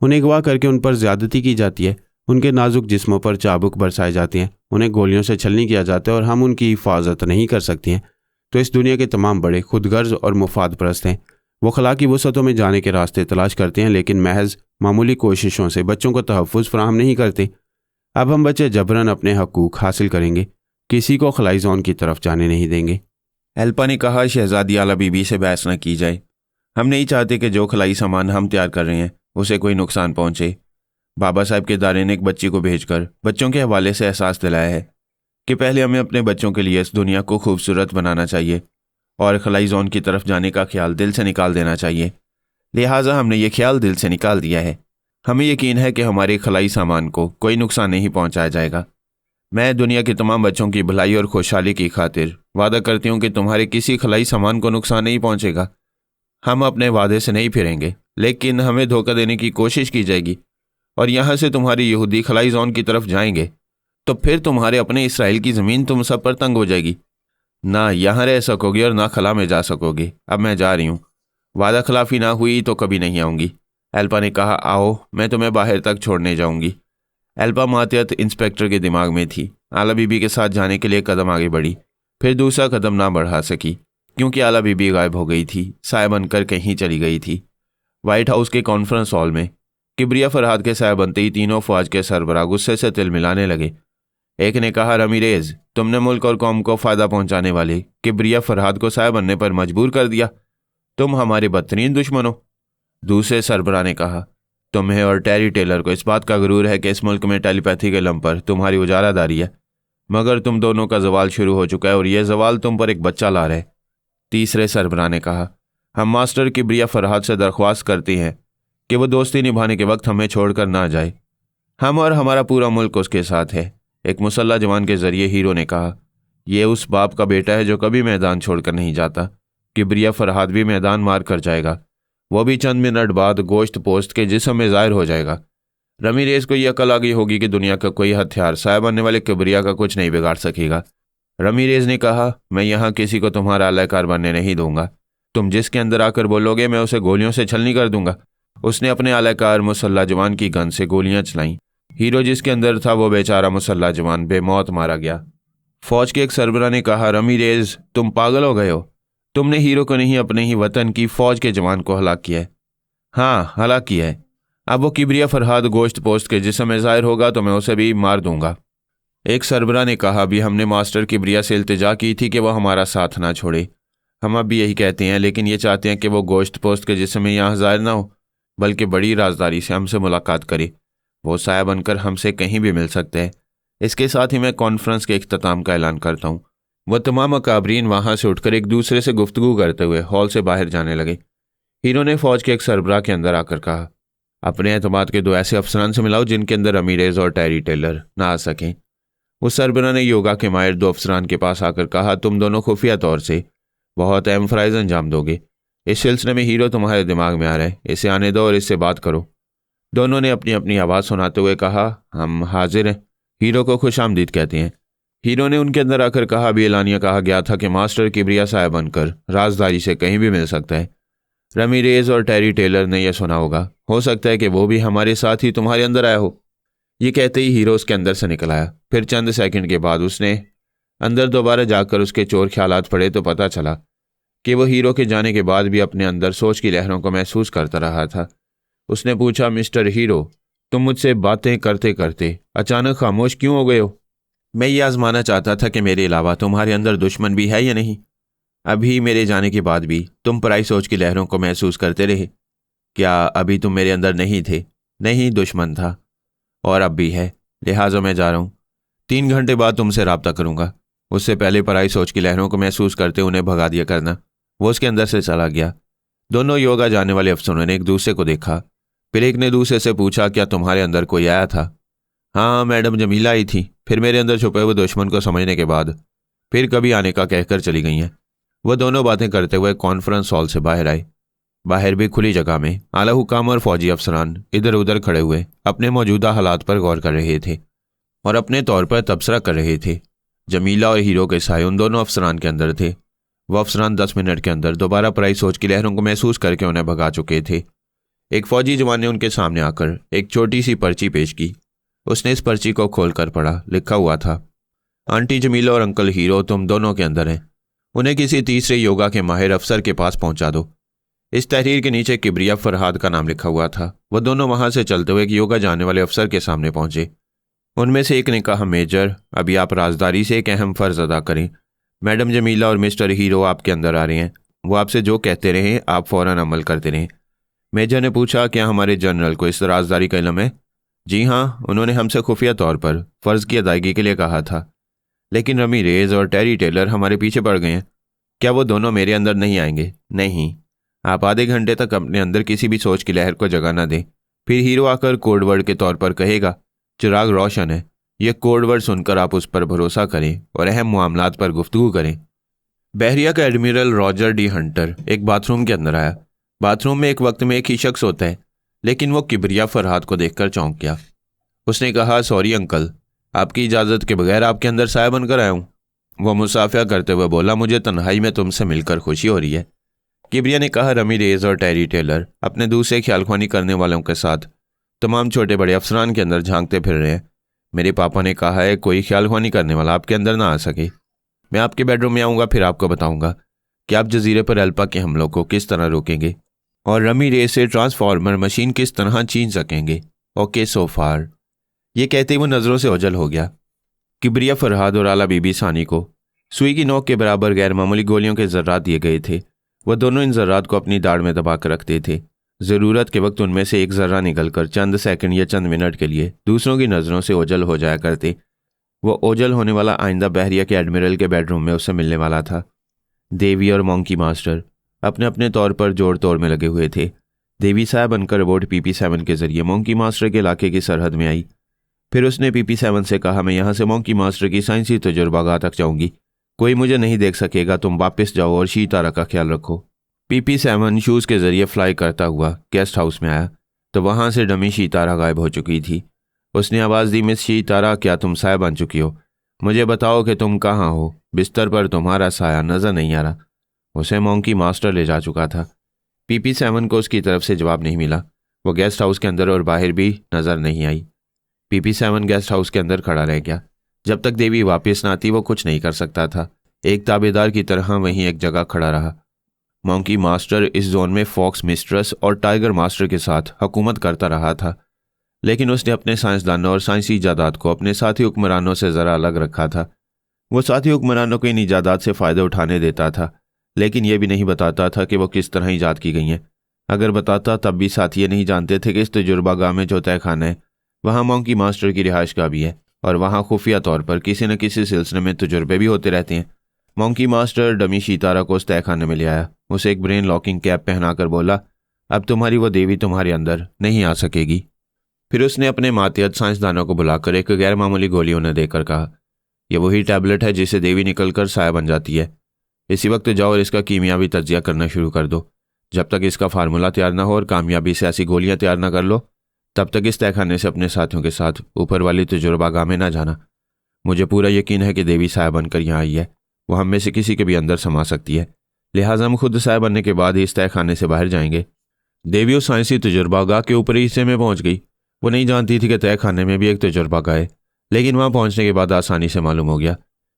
उन्हें अगवा करके उन पर ज़्यादती की जाती है, उनके नाजुक जिस्मों पर चाबुक बरसाए जाते हैं, उन्हें गोलियों से छलनी किया जाता है और हम उनकी हिफाजत नहीं कर सकते हैं। तो इस दुनिया के तमाम बड़े खुदगर्ज और मुफाद परस्त हैं। वो खला की वसअतों में जाने के रास्ते तलाश करते हैं, लेकिन महज मामूली कोशिशों से बच्चों को तहफ़्फ़ुज़ फराहम नहीं करते। अब हम बच्चे जबरन अपने हकूक हासिल करेंगे, किसी को खलाई जोन की तरफ जाने नहीं देंगे। एल्पा ने कहा, शहजादी आला बीबी से बहस न की जाए। हम नहीं चाहते कि जो खलाई सामान हम तैयार कर रहे हैं उसे कोई नुकसान पहुंचे। बाबा साहब के दारे ने एक बच्ची को भेजकर बच्चों के हवाले से एहसास दिलाया है कि पहले हमें अपने बच्चों के लिए इस दुनिया को खूबसूरत बनाना चाहिए और खलाई जोन की तरफ जाने का ख्याल दिल से निकाल देना चाहिए। लिहाजा हमने ये ख्याल दिल से निकाल दिया है। हमें यकीन है कि हमारे खलाई सामान को कोई नुकसान नहीं पहुंचाया जाएगा। मैं दुनिया के तमाम बच्चों की भलाई और खुशहाली की खातिर वादा करती हूँ कि तुम्हारे किसी खलाई सामान को नुकसान नहीं पहुंचेगा। हम अपने वादे से नहीं फिरेंगे, लेकिन हमें धोखा देने की कोशिश की जाएगी और यहाँ से तुम्हारी यहूदी खलाई जोन की तरफ जाएंगे तो फिर तुम्हारे अपने इसराइल की ज़मीन तुम सब पर तंग हो जाएगी। ना यहाँ रह सकोगे और ना खला में जा सकोगे। अब मैं जा रही हूँ। वादा खिलाफी ना हुई तो कभी नहीं आऊँगी। एल्पा ने कहा, आओ मैं तुम्हें बाहर तक छोड़ने जाऊँगी। एल्पा मातियत इंस्पेक्टर के दिमाग में थी। आला बीबी के साथ जाने के लिए कदम आगे बढ़ी, फिर दूसरा कदम ना बढ़ा सकी क्योंकि आला बीबी गायब हो गई थी, साया बनकर कहीं चली गई थी। व्हाइट हाउस के कॉन्फ्रेंस हॉल में किब्रिया फरहाद के साया बनते ही तीनों फौज के सरबराह गुस्से से तिल मिलाने लगे। एक ने कहा, रमीरेज, तुमने मुल्क और कौम को फ़ायदा पहुंचाने वाले किब्रिया फरहाद को साया बनने पर मजबूर कर दिया। तुम हमारे बदतरीन दुश्मन हो। दूसरे सरबराह ने कहा, तुम्हें और टेरी टेलर को इस बात का गुरूर है कि इस मुल्क में टेलीपैथी के लम पर तुम्हारी उजारादारी है, मगर तुम दोनों का जवाल शुरू हो चुका है और यह जवाल तुम पर एक बच्चा ला रहे। तीसरे सरबराह ने कहा, हम मास्टर किब्रिया फरहाद से दरख्वास्त करते हैं कि वो दोस्ती निभाने के वक्त हमें छोड़कर ना जाए। हम और हमारा पूरा मुल्क उसके साथ है। एक मुसल्ला जवान के जरिए हीरो ने कहा, यह उस बाप का बेटा है जो कभी मैदान छोड़कर नहीं जाता। किब्रिया फरहाद भी मैदान मार कर जाएगा, वो भी चंद मिनट बाद गोश्त पोस्ट के जिस्म में ज़ाहिर हो जाएगा। रमीरेज को यह अकल आ गई होगी कि दुनिया का कोई हथियार साया बनने वाले किब्रिया का कुछ नहीं बिगाड़ सकेगा। रमीरेज ने कहा, मैं यहाँ किसी को तुम्हारा अलहकार बनने नहीं दूंगा। तुम जिसके अंदर आकर बोलोगे मैं उसे गोलियों से छलनी कर दूंगा। उसने अपने अलहकार मुसल्ला जवान की गन से गोलियां चलाईं। हीरो जिसके अंदर था वो बेचारा मुसल्ला जवान बेमौत मारा गया। फौज के एक सरबराह ने कहा, रमीरेज, तुम पागल हो गए हो। तुमने हीरो को नहीं अपने ही वतन की फौज के जवान को हलाक किया है। हाँ, हलाक किया है। अब वो किब्रिया फरहाद गोश्त पोस्ट के जिस्म में ज़ाहिर होगा तो मैं उसे भी मार दूंगा। एक सरबराह ने कहा, अभी हमने मास्टर किब्रिया से इल्तिजा की थी कि वह हमारा साथ ना छोड़े। हम अब भी यही कहते हैं, लेकिन ये चाहते हैं कि वो गोश्त पोस्ट के जिस्म में यहाँ ज़ाहिर ना हो, बल्कि बड़ी राजदारी से हमसे मुलाकात करे। वो साया बनकर हमसे कहीं भी मिल सकता है। इसके साथ ही मैं कॉन्फ्रेंस के इख्तिताम का ऐलान करता हूँ। वह तमाम अकाबरीन वहाँ से उठकर एक दूसरे से गुफ्तगू करते हुए हॉल से बाहर जाने लगे। हीरो ने फौज के एक सरबराह के अंदर आकर कहा, अपने एतमाद के दो ऐसे अफसरान से मिलाओ जिनके अंदर रमीरेज और टेरी टेलर ना आ सकें। उस सरबराह ने योगा के माहिर दो अफसरान के पास आकर कहा, तुम दोनों खुफिया तौर से बहुत अहम फ़राइज़ अंजाम दोगे। इस सिलसिले में हीरो तुम्हारे दिमाग में आ रहा है, इसे आने दो और इससे बात करो। दोनों ने अपनी अपनी आवाज़ सुनाते हुए कहा, हम हाजिर हैं। हीरो को खुशामदीद कहते हैं। हीरो ने उनके अंदर आकर कहा, अभी एलानिया कहा गया था कि मास्टर किब्रिया साया बनकर राजदारी से कहीं भी मिल सकता है। रमीरेज और टेरी टेलर ने यह सुना होगा, हो सकता है कि वो भी हमारे साथ ही तुम्हारे अंदर आया हो। ये कहते ही हीरो उसके अंदर से निकल आया। फिर चंद सेकंड के बाद उसने अंदर दोबारा जाकर उसके चोर ख्यालात पड़े तो पता चला कि वो हीरो के जाने के बाद भी अपने अंदर सोच की लहरों को महसूस करता रहा था। उसने पूछा, मिस्टर हीरो, तुम मुझसे बातें करते करते अचानक खामोश क्यों हो गए हो? मैं ये आजमाना चाहता था कि मेरे अलावा तुम्हारे अंदर दुश्मन भी है या नहीं। अभी मेरे जाने के बाद भी तुम पराई सोच की लहरों को महसूस करते रहे। क्या अभी तुम मेरे अंदर नहीं थे? नहीं, दुश्मन था और अब भी है। लिहाजा मैं जा रहा हूँ। 3 घंटे बाद तुमसे रब्ता करूँगा। उससे पहले पराई सोच की लहरों को महसूस करते उन्हें भगा दिया करना। वो उसके अंदर से चला गया। दोनों योगा जाने वाले अफसरों ने एक दूसरे को देखा। फिर एक ने दूसरे से पूछा, क्या तुम्हारे अंदर कोई आया था? हाँ, मैडम जमीला आई थी। फिर मेरे अंदर छुपे हुए दुश्मन को समझने के बाद फिर कभी आने का कहकर चली गई हैं। वह दोनों बातें करते हुए कॉन्फ्रेंस हॉल से बाहर आए। बाहर भी खुली जगह में आला हुकाम और फौजी अफसरान इधर उधर खड़े हुए अपने मौजूदा हालात पर गौर कर रहे थे और अपने तौर पर तबसरा कर रहे थे। जमीला और हीरो के साए उन दोनों अफसरान के अंदर थे। वह अफसरान 10 मिनट के अंदर दोबारा पराई सोच की लहरों को महसूस करके उन्हें भगा चुके थे। एक फौजी जवान ने उनके सामने आकर एक छोटी सी पर्ची पेश की। उसने इस पर्ची को खोलकर पढ़ा। लिखा हुआ था, आंटी जमीला और अंकल हीरो तुम दोनों के अंदर हैं। उन्हें किसी तीसरे योगा के माहिर अफसर के पास पहुंचा दो। इस तहरीर के नीचे किब्रिया फरहाद का नाम लिखा हुआ था। वह दोनों वहां से चलते हुए एक योगा जाने वाले अफसर के सामने पहुंचे। उनमें से एक ने कहा, मेजर, अभी आप राजदारी से एक अहम फ़र्ज़ अदा करें। मैडम जमीला और मिस्टर हीरो आपके अंदर आ रहे हैं। वो आपसे जो कहते रहें आप फ़ौरन अमल करते रहें। मेजर ने पूछा, क्या हमारे जनरल को इस राजदारी का इल्म है? जी हाँ, उन्होंने हमसे खुफिया तौर पर फ़र्ज़ की अदायगी के लिए कहा था। लेकिन रमीरेज और टेरी टेलर हमारे पीछे पड़ गए हैं। क्या वो दोनों मेरे अंदर नहीं आएंगे? नहीं। आप आधे घंटे तक अपने अंदर किसी भी सोच की लहर को जगह न दें। फिर हीरो आकर कोड वर्ड के तौर पर कहेगा, चिराग रोशन है। यह कोड वर्ड सुनकर आप उस पर भरोसा करें और अहम मामलात पर गुफ्तगू करें। बहरिया का एडमिरल रॉजर डी हंटर एक बाथरूम के अंदर आया। बाथरूम में एक वक्त में एक ही शख्स होता है, लेकिन वो किबरिया फरहाद को देखकर चौंक गया। उसने कहा, सॉरी अंकल, आपकी इजाज़त के बगैर आपके अंदर साया बनकर आया हूँ। वो मुसाफिया करते हुए बोला, मुझे तन्हाई में तुमसे मिलकर खुशी हो रही है। किबरिया ने कहा, रमीरेज और टेरी टेलर अपने दूसरे ख्यालख्वानी करने वालों के साथ तमाम छोटे बड़े अफसरान के अंदर झांकते फिर रहे हैं। मेरे पापा ने कहा है कोई ख्यालख्वानी करने वाला आपके अंदर ना आ सके। मैं आपके बेडरूम में आऊँगा, फिर आपको बताऊँगा कि आप जजीरे पर अल्पा के हमलों को किस तरह रोकेंगे और रमीरेज से ट्रांसफार्मर मशीन किस तरह छीन सकेंगे। ओके सो फार। ये कहते ही वो नज़रों से ओझल हो गया। किबरिया फरहाद और आला बीबी सानी को सुई की नोक के बराबर गैर मामूली गोलियों के ज़र्रात दिए गए थे। वह दोनों इन ज़र्रात को अपनी दाढ़ में दबा कर रखते थे। ज़रूरत के वक्त उनमें से एक ज़र्रा निकलकर चंद सेकंड या चंद मिनट के लिए दूसरों की नज़रों से ओझल हो जाया करते। वो ओझल होने वाला आइंदा बहरिया के एडमिरल के बेडरूम में उससे मिलने वाला था। देवी और मॉन्की मास्टर अपने अपने तौर पर जोड़ तोड़ में लगे हुए थे। देवी साहब बनकर रोबोट PP7 के जरिए मॉन्की मास्टर के इलाके की सरहद में आई। फिर उसने PP7 से कहा, मैं यहाँ से मॉन्की मास्टर की साइंसी तजुर्बागाह तक जाऊँगी। कोई मुझे नहीं देख सकेगा। तुम वापस जाओ और शीतारा का ख्याल रखो। PP7 शूज़ के जरिए फ्लाई करता हुआ गेस्ट हाउस में आया तो वहाँ से डमी शीतारा गायब हो चुकी थी। उसने आवाज़ दी, मिस शीतारा, क्या तुम साया बन चुकी हो? मुझे बताओ कि तुम कहाँ हो। बिस्तर पर तुम्हारा साया नज़र नहीं आ रहा। उसे मॉन्की मास्टर ले जा चुका था। PP7 को उसकी तरफ से जवाब नहीं मिला। वो गेस्ट हाउस के अंदर और बाहर भी नज़र नहीं आई। PP7 गेस्ट हाउस के अंदर खड़ा रह गया। जब तक देवी वापस ना आती वो कुछ नहीं कर सकता था। एक ताबेदार की तरह वहीं एक जगह खड़ा रहा। मॉन्की मास्टर इस जोन में फॉक्स मिस्ट्रेस और टाइगर मास्टर के साथ हुकूमत करता रहा था, लेकिन उसने अपने साइंसदानों और साइंसी इजादात को अपने साथी हुक्मरानों से ज़रा अलग रखा था। वो साथी हुक्मरानों को इन इजादात से फ़ायदा उठाने देता था, लेकिन यह भी नहीं बताता था कि वो किस तरह ईजाद की गई हैं। अगर बताता तब भी साथी ये नहीं जानते थे कि इस तजुर्बागाह में जो तहखाना है वहाँ मॉन्की मास्टर की रिहाइश का भी है और वहाँ खुफिया तौर पर किसी न किसी सिलसिले में तजुर्बे भी होते रहते हैं। मॉन्की मास्टर डमी शीतारा को उस तहखाने में ले आया। उसे एक ब्रेन लॉकिंग कैप पहनाकर बोला, अब तुम्हारी वो देवी तुम्हारे अंदर नहीं आ सकेगी। फिर उसने अपने मातियत साइंसदानों को बुलाकर एक गैर मामूली गोली उन्हें देकर कहा, यह वही टैबलेट है जिसे देवी निकलकर साया बन जाती है। इसी वक्त जाओ और इसका कीमियावी तज्जिया करना शुरू कर दो। जब तक इसका फार्मूला तैयार ना हो और कामयाबी से ऐसी गोलियां तैयार ना कर लो, तब तक इस तहखाने से अपने साथियों के साथ ऊपर वाली तजुर्बागाह में ना जाना। मुझे पूरा यकीन है कि देवी साया बनकर यहाँ आई है। वो हम में से किसी के भी अंदर समा सकती है, लिहाजा हम खुद साया बनने के बाद ही इस तहखाने से बाहर जाएंगे। देवी उस साइंसी तजुर्बागाह के ऊपरी हिस्से में पहुंच गई। वो नहीं जानती थी कि तहखाने में भी एक तजुर्बागाह है, लेकिन वहां पहुंचने के बाद आसानी से मालूम हो गया।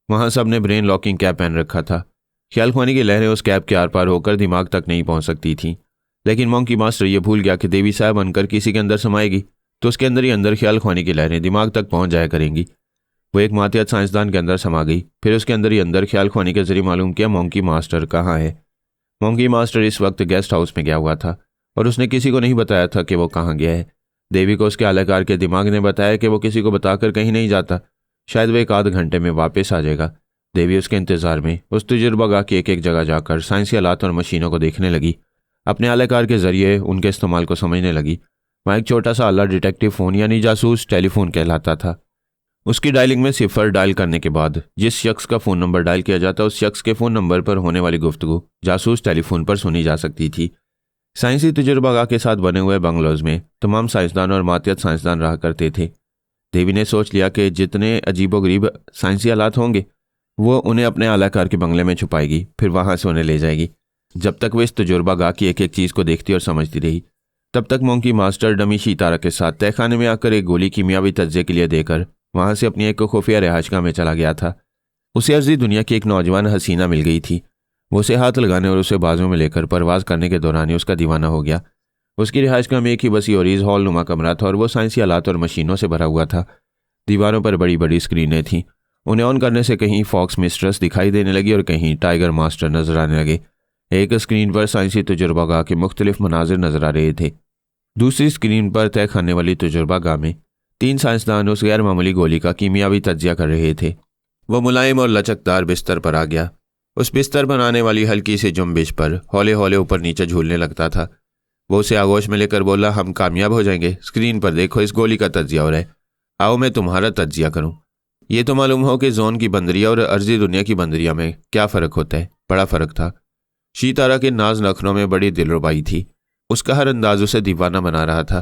वहां सब ने ब्रेन लॉकिंग कैप पहन रखा था। ख्यालख्वानी की लहरें उस कैप के आर पार होकर दिमाग तक नहीं पहुंच सकती थीं, लेकिन मॉन्की मास्टर ये भूल गया कि देवी साया बनकर किसी के अंदर समाएगी तो उसके अंदर ही अंदर ख्यालख्वानी की लहरें दिमाग तक पहुंच जाया करेंगी। वो एक मातियत साइंसदान के अंदर समा गई। फिर उसके अंदर ही अंदर ख्यालख्वानी के जरिए मालूम किया मॉन्की मास्टर कहाँ है। मॉन्की मास्टर इस वक्त गेस्ट हाउस में गया हुआ था और उसने किसी को नहीं बताया था कि वो कहाँ गया है। देवी को उसके आलाकार के दिमाग ने बताया कि वो किसी को बताकर कहीं नहीं जाता, शायद वो एक आध घंटे में वापस आ जाएगा। देवी उसके इंतज़ार में उस तजुर्बागाह की एक एक जगह जाकर साइंसी आलात और मशीनों को देखने लगी। अपने आलाकार के जरिए उनके इस्तेमाल को समझने लगी। वहाँ एक छोटा सा आला डिटेक्टिव फ़ोन यानी जासूस टेलीफोन कहलाता था। उसकी डायलिंग में सिफर डायल करने के बाद जिस शख्स का फ़ोन नंबर डायल किया जाता उस शख्स के फ़ोन नंबर पर होने वाली गुफ्तगू जासूस टेलीफोन पर सुनी जा सकती थी। साइंसी तजुर्बागाह के साथ बने हुए बंगलोज में तमाम साइंसदान और मातियत साइंसदान रहा करते थे। देवी ने सोच लिया कि जितने अजीबोगरीब साइंसी आलात होंगे वो उन्हें अपने आलाकार के बंगले में छुपाएगी, फिर वहाँ से उन्हें ले जाएगी। जब तक वो इस तजुर्बागाह की एक एक चीज़ को देखती और समझती रही, तब तक मॉन्की मास्टर डमी शीतारा के साथ तहखाने में आकर एक गोली कीमियावी तज्जे के लिए देकर वहाँ से अपनी एक खुफिया रिहाइशगाह में चला गया था। उसे अर्जी दुनिया की एक नौजवान हसीना मिल गई थी। वो उसे हाथ लगाने और उसे बाजू में लेकर परवाज़ करने के दौरान ही उसका दीवाना हो गया। उसकी रिहाइशगाह में एक ही वसी और हॉल नुमा कमरा था और वो साइंसी आलात और मशीनों से भरा हुआ था। दीवारों पर बड़ी बड़ी स्क्रीनें थीं। उन्हें ऑन करने से कहीं फॉक्स मिस्ट्रेस दिखाई देने लगी और कहीं टाइगर मास्टर नजर आने लगे। एक स्क्रीन पर साइंसी तजुर्बागाह के मुख्तलिफ मनाजिर नजर आ रहे थे। दूसरी स्क्रीन पर तय खाने वाली तजुर्बागाह में 3 साइंसदान उस गैर मामूली गोली का कीमियावी तज्जिया कर रहे थे। वो मुलायम और लचकदार बिस्तर पर आ गया। उस बिस्तर पर आने वाली हल्की सी जुम्बिश पर हौले हौले ऊपर नीचे झूलने लगता था। वो उसे आगोश में लेकर बोला, हम कामयाब हो जाएंगे। स्क्रीन पर देखो, इस गोली का तज्जिया हो रहा है। आओ मैं तुम्हारा तज्जिया करूं। ये तो मालूम हो कि जोन की बंदरिया और अर्जी दुनिया की बंदरिया में क्या फ़र्क होता है। बड़ा फ़र्क था। शीतारा के नाज नखरों में बड़ी दिलरुबाई थी। उसका हर अंदाज उसे दीवाना बना रहा था।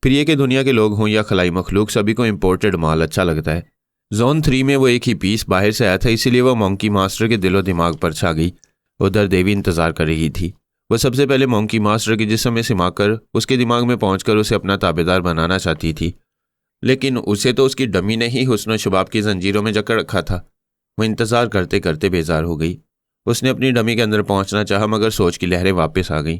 फिर ये कि दुनिया के लोग हों या खलाई मखलूक, सभी को इम्पोर्टेड माल अच्छा लगता है। जोन 3 में वो एक ही पीस बाहर से आया था, इसीलिए वो मंकी मास्टर के दिलो दिमाग पर छा गई। उधर देवी इंतजार कर रही थी। वह सबसे पहले मंकी मास्टर के जिस्म में सिमाकर उसके दिमाग में पहुंचकर उसे अपना ताबेदार बनाना चाहती थी, लेकिन उसे तो उसकी डमी ने ही हुस्न शबाब की जंजीरों में जकड़ रखा था। वह इंतजार करते करते बेजार हो गई। उसने अपनी डमी के अंदर पहुंचना चाहा, मगर सोच की लहरें वापस आ गईं।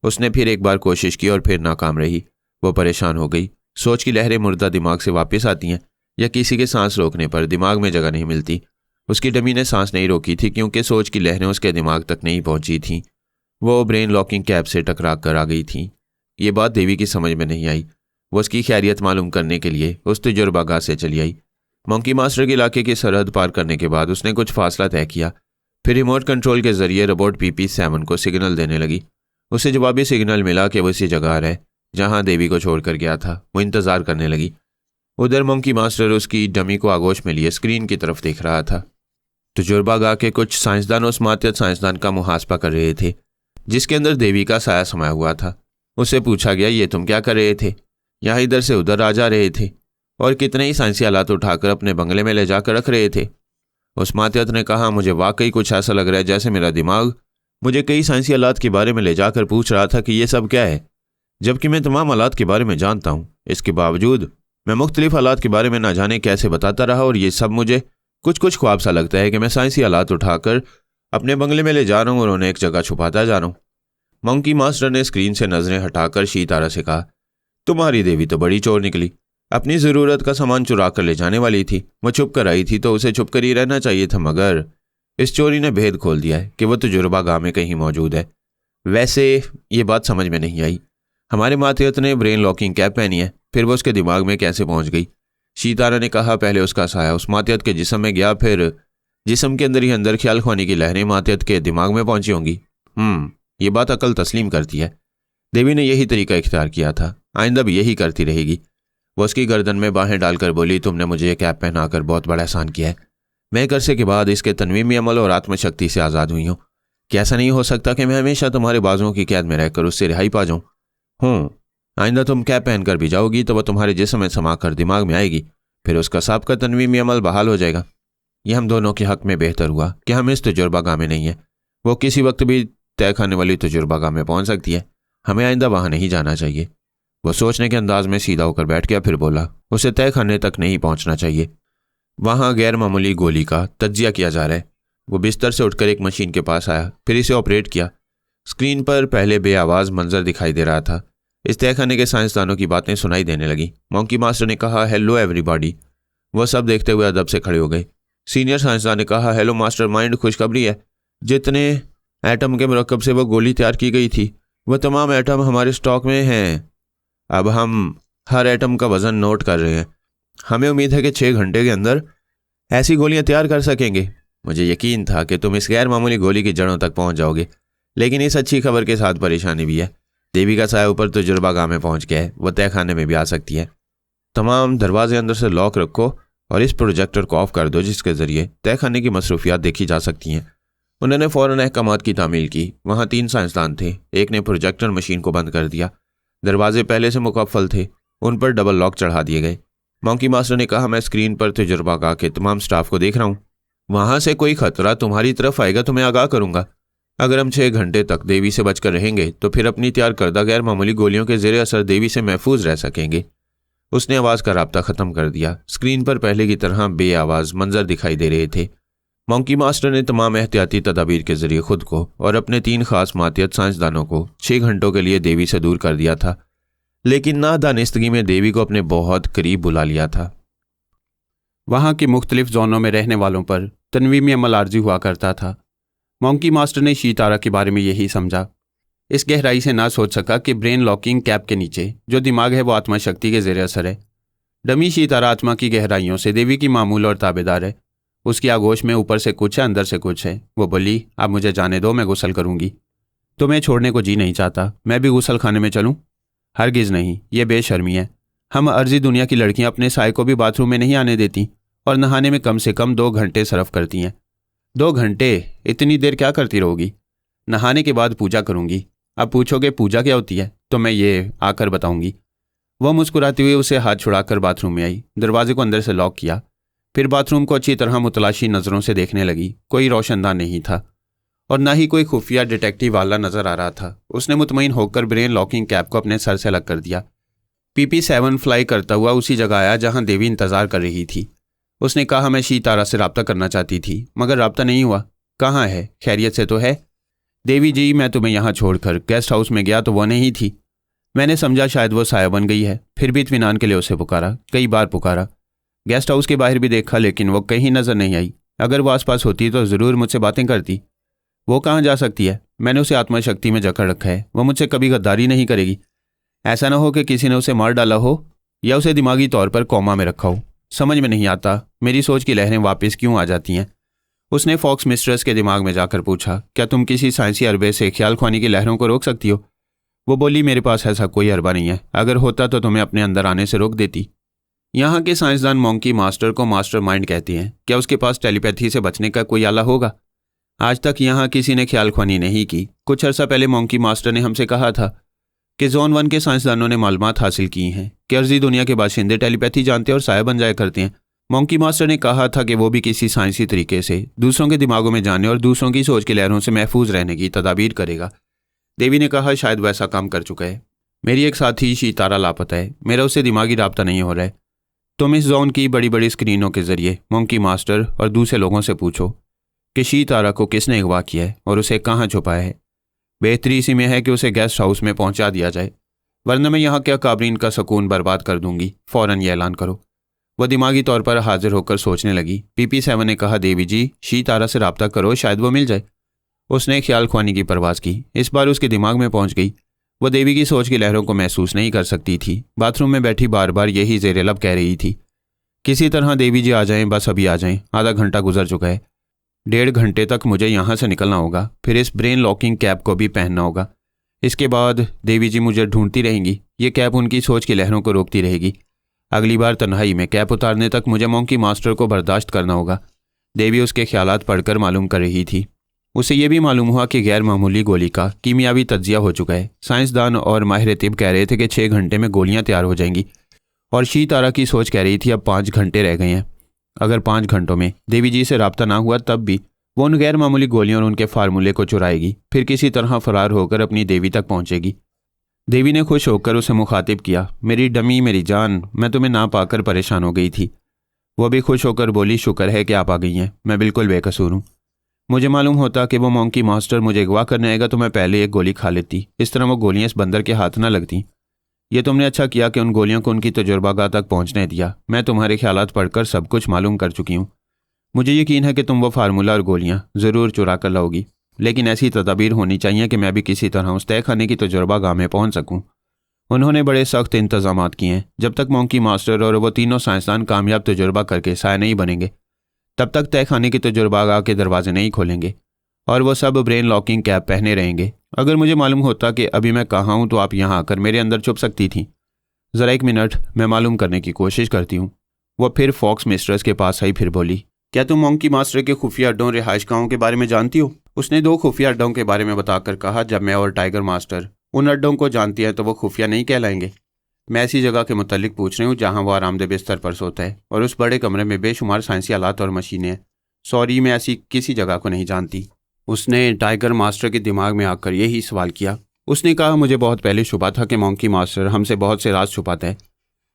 उसने फिर एक बार कोशिश की और फिर नाकाम रही। वो परेशान हो गई। सोच की लहरें मुर्दा दिमाग से वापस आती हैं या किसी के सांस रोकने पर दिमाग में जगह नहीं मिलती। उसकी डमी ने सांस नहीं रोकी थी क्योंकि सोच की लहरें उसके दिमाग तक नहीं पहुंची थीं। वो ब्रेन लॉकिंग कैप से टकरा कर आ गई थी। ये बात देवी की समझ में नहीं आई। वो उसकी खैरियत मालूम करने के लिए उस तजुर्बागाह से चली आई। मंकी मास्टर के इलाके की सरहद पार करने के बाद उसने कुछ फासला तय किया। फिर रिमोट कंट्रोल के जरिए रोबोट PP7 को सिग्नल देने लगी। उसे जवाबी सिग्नल मिला कि वो इसी जगह रहे जहां देवी को छोड़कर गया था। वो इंतजार करने लगी। उधर मंकी मास्टर उसकी डमी को आगोश में लिए स्क्रीन की तरफ देख रहा था। तजुर्बागाह के कुछ साइंसदान उस मातियत साइंसदान का मुहासबा कर रहे थे जिसके अंदर देवी का साया समाया हुआ था। उससे पूछा गया, ये तुम क्या कर रहे थे? यहाँ इधर से उधर आ जा रहे थे और कितने ही साइंसी आलात उठाकर अपने बंगले में ले जाकर रख रहे थे। उस मातियत ने कहा, मुझे वाकई कुछ ऐसा लग रहा है जैसे मेरा दिमाग मुझे कई साइंसी आलात के बारे में ले जाकर पूछ रहा था कि ये सब क्या है, जबकि मैं तमाम आलात के बारे में जानता हूँ। इसके बावजूद मैं मुख्तलिफ आलात के बारे में ना जाने कैसे बताता रहा और ये सब मुझे कुछ ख्वाब सा लगता है कि मैं साइंसी आलात उठाकर अपने बंगले में ले जा रहा हूँ और उन्हें एक जगह छुपाता जा रहा हूँ। मंकी मास्टर ने स्क्रीन से नजरें हटाकर शीतारा से कहा, तुम्हारी देवी तो बड़ी चोर निकली। अपनी ज़रूरत का सामान चुरा कर ले जाने वाली थी। वो छुप कर आई थी तो उसे छुप कर ही रहना चाहिए था, मगर इस चोरी ने भेद खोल दिया है कि वो तजुर्बागाह में कहीं मौजूद है। वैसे ये बात समझ में नहीं आई। हमारे मातियत ने ब्रेन लॉकिंग कैप पहनी है, फिर वो उसके दिमाग में कैसे पहुंच गई? शीतारा ने कहा, पहले उसका साया उस मातियत के जिस्म में गया, फिर जिस्म के अंदर ही अंदर ख्याल ख्वानी की लहरें मातियत के दिमाग में पहुंची होंगी। ये बात अकल तस्लीम करती है। देवी ने यही तरीका इख्तियार किया था, आइंदा भी यही करती रहेगी। वो उसकी गर्दन में बाहें डालकर बोली, तुमने मुझे ये कैप पहनाकर बहुत बड़ा एहसान किया है। मैं एक अरसे के बाद इसके तनवीमी अमल और आत्मशक्ति से आज़ाद हुई हूँ। क्या ऐसा नहीं हो सकता कि मैं हमेशा तुम्हारे बाजुओं की कैद में रहकर उससे रिहाई पा जाऊँ? आइंदा तुम कैप पहनकर भी जाओगी तो वह तुम्हारे जिस्म में समाकर दिमाग में आएगी, फिर उसका साबका तनवीमी अमल बहाल हो जाएगा। यह हम दोनों के हक में बेहतर हुआ कि हम इस तजुर्बागाह में नहीं है। वो किसी वक्त भी तय खाने वाली तजुर्बागाह में पहुंच सकती है। हमें आइंदा वहां नहीं जाना चाहिए। वो सोचने के अंदाज में सीधा होकर बैठ गया, फिर बोला, उसे तय खाने तक नहीं पहुंचना चाहिए। वहां गैर मामूली गोली का तज्जिया किया जा रहा है। वो बिस्तर से उठकर एक मशीन के पास आया, फिर इसे ऑपरेट किया। स्क्रीन पर पहले बेआवाज मंजर दिखाई दे रहा था। इस तहखाने के साइंसदानों की बातें सुनाई देने लगी। मंकी मास्टर ने कहा, हेलो एवरीबॉडी। वह सब देखते हुए अदब से खड़े हो गए। सीनियर साइंसदान ने कहा, हेलो मास्टर माइंड, खुशखबरी है। जितने एटम के मरकब से वह गोली तैयार की गई थी वह तमाम एटम हमारे स्टॉक में हैं। अब हम हर एटम का वजन नोट कर रहे हैं। हमें उम्मीद है कि 6 घंटे के अंदर ऐसी गोलियां तैयार कर सकेंगे। मुझे यकीन था कि तुम इस गैर मामूली गोली की जड़ों तक पहुंच जाओगे, लेकिन इस अच्छी खबर के साथ परेशानी भी है। देवी का साया ऊपर तजुर्बागाह में पहुंच गया है। वह तय खाने में भी आ सकती है। तमाम दरवाजे अंदर से लॉक रखो और इस प्रोजेक्टर को ऑफ कर दो, जिसके जरिए तय खाने की मसरूफियात देखी जा सकती हैं। उन्होंने फ़ौरन अहकामात की तामील की। वहाँ 3 साइंसदान थे। एक ने प्रोजेक्टर मशीन को बंद कर दिया। दरवाजे पहले से मुकफ्फल थे, उन पर डबल लॉक चढ़ा दिए गए। मंकी मास्टर ने कहा, मैं स्क्रीन पर तजुर्बागाह के तमाम स्टाफ को देख रहा हूँ। वहाँ से कोई खतरा तुम्हारी तरफ आएगा तो मैं आगाह करूँगा। अगर हम 6 घंटे तक देवी से बचकर रहेंगे तो फिर अपनी तैयार करदा गैर मामूली गोलियों के ज़ेरे असर देवी से महफूज रह सकेंगे। उसने आवाज़ का राब्ता ख़त्म कर दिया। स्क्रीन पर पहले की तरह बेआवाज़ मंजर दिखाई दे रहे थे। मंकी मास्टर ने तमाम एहतियाती तदाबीर के जरिए खुद को और अपने 3 खास मातियत साइंसदानों को 6 घंटों के लिए देवी से दूर कर दिया था, लेकिन नादानिस्तगी में देवी को अपने बहुत करीब बुला लिया था। वहाँ के मुख्तलिफ जोनों में रहने वालों पर तनवीमी अमल आर्जी हुआ करता था। मॉन्की मास्टर ने शी-तारा के बारे में यही समझा। इस गहराई से ना सोच सका कि ब्रेन लॉकिंग कैप के नीचे जो दिमाग है वो आत्मा शक्ति के ज़ेरे असर है। डमी शी-तारा आत्मा की गहराइयों से देवी की मामूल और ताबेदार है। उसकी आगोश में ऊपर से कुछ है, अंदर से कुछ है। वो बोली, आप मुझे जाने दो, मैं गुस्ल करूंगी। तुम्हें छोड़ने को जी नहीं चाहता। मैं भी गुस्ल खाने में चलूं? हरगिज़ नहीं, ये बेशर्मी है। हम अर्जी दुनिया की लड़कियां अपने साय को भी बाथरूम में नहीं आने देती और नहाने में कम से कम 2 घंटे सरफ करती हैं। 2 घंटे? इतनी देर क्या करती रहोगी? नहाने के बाद पूजा करूंगी। अब पूछोगे पूजा क्या होती है, तो मैं ये आकर बताऊंगी। वह मुस्कुराती हुई उसे हाथ छुड़ाकर बाथरूम में आई, दरवाजे को अंदर से लॉक किया, फिर बाथरूम को अच्छी तरह मुतलाशी नज़रों से देखने लगी। कोई रोशनदान नहीं था और ना ही कोई खुफिया डिटेक्टिव वाला नजर आ रहा था। उसने मुतमईन होकर ब्रेन लॉकिंग कैप को अपने सर से अलग कर दिया। PP7 फ्लाई करता हुआ उसी जगह आया जहां देवी इंतजार कर रही थी। उसने कहा, मैं शी-तारा से रब्ता करना चाहती थी मगर रब्ता नहीं हुआ। कहाँ है? खैरियत से तो है? देवी जी, मैं तुम्हें यहाँ छोड़कर गेस्ट हाउस में गया तो वो नहीं थी। मैंने समझा शायद वो साया बन गई है, फिर भी इत्मीनान के लिए उसे पुकारा, कई बार पुकारा। गेस्ट हाउस के बाहर भी देखा लेकिन वो कहीं नजर नहीं आई। अगर वो आसपास होती तो ज़रूर मुझसे बातें करती। वो कहाँ जा सकती है? मैंने उसे आत्मा शक्ति में जकड़ रखा है। वो मुझसे कभी गद्दारी नहीं करेगी। ऐसा ना हो कि किसी ने उसे मार डाला हो या उसे दिमागी तौर पर कोमा में रखा हो। समझ में नहीं आता मेरी सोच की लहरें वापस क्यों आ जाती हैं। उसने फॉक्स मिस्ट्रेस के दिमाग में जाकर पूछा, क्या तुम किसी साइंसी अरबे से ख्याल ख्वानी की लहरों को रोक सकती हो? वो बोली, मेरे पास ऐसा कोई अरबा नहीं है। अगर होता तो तुम्हें अपने अंदर आने से रोक देती। यहाँ के साइंसदान मॉन्की मास्टर को मास्टर माइंड कहते हैं। क्या उसके पास टेलीपैथी से बचने का कोई आला होगा? आज तक यहाँ किसी ने ख्याल ख्वानी नहीं की। कुछ अर्सा पहले मॉन्की मास्टर ने हमसे कहा था कि जोन 1 के साइंसदानों ने मालूमात हासिल की हैं कि अर्जी दुनिया के बाशिंदे टेलीपैथी जानते और साया बन जाया करते हैं। मॉन्की मास्टर ने कहा था कि वो भी किसी साइंसी तरीके से दूसरों के दिमागों में जाने और दूसरों की सोच की लहरों से महफूज रहने की तदाबीर करेगा। देवी ने कहा, शायद वैसा काम कर चुका है। मेरी एक साथी शी-तारा लापता है। मेरा उससे दिमागी राब्ता नहीं हो रहा है। तुम इस जोन की बड़ी बड़ी स्क्रीनों के जरिए मॉन्की मास्टर और दूसरे लोगों से पूछो कि शी-तारा को किसने अगवा किया है और उसे कहाँ छुपाया है। बेहतरी इसी में है कि उसे गेस्ट हाउस में पहुंचा दिया जाए, वरना मैं यहाँ क्या काबरीन का सुकून बर्बाद कर दूंगी। फौरन ये ऐलान करो। वह दिमागी तौर पर हाजिर होकर सोचने लगी। PP7 ने कहा, देवी जी, शी-तारा से रब्ता करो, शायद वो मिल जाए। उसने ख्याल ख्वानी की परवाज़ की। इस बार उसके दिमाग में पहुंच गई। वह देवी की सोच की लहरों को महसूस नहीं कर सकती थी। बाथरूम में बैठी बार बार यही ज़ेरे लब कह रही थी, किसी तरह देवी जी आ जाएं, बस अभी आ जाएं। आधा घंटा गुजर चुका है। 1.5 घंटे तक मुझे यहाँ से निकलना होगा, फिर इस ब्रेन लॉकिंग कैप को भी पहनना होगा। इसके बाद देवी जी मुझे ढूंढती रहेंगी। ये कैप उनकी सोच की लहरों को रोकती रहेगी। अगली बार तन्हाई में कैप उतारने तक मुझे मॉन्की मास्टर को बर्दाश्त करना होगा। देवी उसके ख्यालात पढ़कर मालूम कर रही थी। उसे यह भी मालूम हुआ कि गैर मामूली गोली का कीमियावी तज्जिया हो चुका है। साइंसदान और माहिर तिब कह रहे थे कि 6 घंटे में गोलियां तैयार हो जाएंगी और शी-तारा की सोच कह रही थी अब 5 घंटे रह गए हैं। अगर 5 घंटों में देवी जी से रब्ता ना हुआ तब भी वो उन गैर मामूली गोलियों और उनके फार्मूले को चुराएगी, फिर किसी तरह फरार होकर अपनी देवी तक पहुंचेगी। देवी ने खुश होकर उसे मुखातिब किया, मेरी डमी, मेरी जान, मैं तुम्हें ना पाकर परेशान हो गई थी। वो भी खुश होकर बोली, शुक्र है कि आप आ गई हैं, मैं बिल्कुल बेकसूर हूँ। मुझे मालूम होता कि वो मॉन्की मास्टर मुझे अगवा करने आएगा तो मैं पहले एक गोली खा लेती। इस तरह वो गोलियां इस बंदर के हाथ ना लगती। ये तुमने अच्छा किया कि उन गोलियों को उनकी तजुर्बागाह तक पहुंचने दिया। मैं तुम्हारे ख्यालात पढ़कर सब कुछ मालूम कर चुकी हूँ। मुझे यकीन है कि तुम वो फार्मूला और गोलियाँ ज़रूर चुरा कर लाओगी, लेकिन ऐसी तदाबीर होनी चाहिए कि मैं भी किसी तरह उस तय खाने की तजुर्बागाह में पहुँच सकूँ। उन्होंने बड़े सख्त इंतजामात किए हैं। जब तक मॉन्की मास्टर और वो तीनों साइंसदान कामयाब तजुर्बा करके साया नहीं बनेंगे तब तक तय खाने की तजुर्बागाह के दरवाजे नहीं खोलेंगे और वो सब ब्रेन लॉकिंग कैप पहने रहेंगे। अगर मुझे मालूम होता कि अभी मैं कहाँ हूँ तो आप यहाँ आकर मेरे अंदर छुप सकती थी। ज़रा 1 मिनट, मैं मालूम करने की कोशिश करती हूँ। वह फिर फॉक्स मिस्ट्रेस के पास आई, फिर बोली, क्या तुम मॉन्की मास्टर के खुफिया अड्डों रिहाइशगाहों के बारे में जानती हो? उसने 2 खुफिया अड्डों के बारे में बताकर कहा, जब मैं और टाइगर मास्टर उन अड्डों को जानती है तो वो खुफिया नहीं कहलाएंगे। मैं ऐसी जगह के मुतल्लिक पूछ रही हूँ जहाँ वो आरामदेह बिस्तर पर सोता है और उस बड़े कमरे में बेशुमार साइंसी आलात और मशीनें हैं। सॉरी, मैं ऐसी किसी जगह को नहीं जानती। उसने टाइगर मास्टर के दिमाग में आकर यही सवाल किया। उसने कहा, मुझे बहुत पहले शुबा था कि मॉन्की मास्टर हमसे बहुत से राज छुपाता है।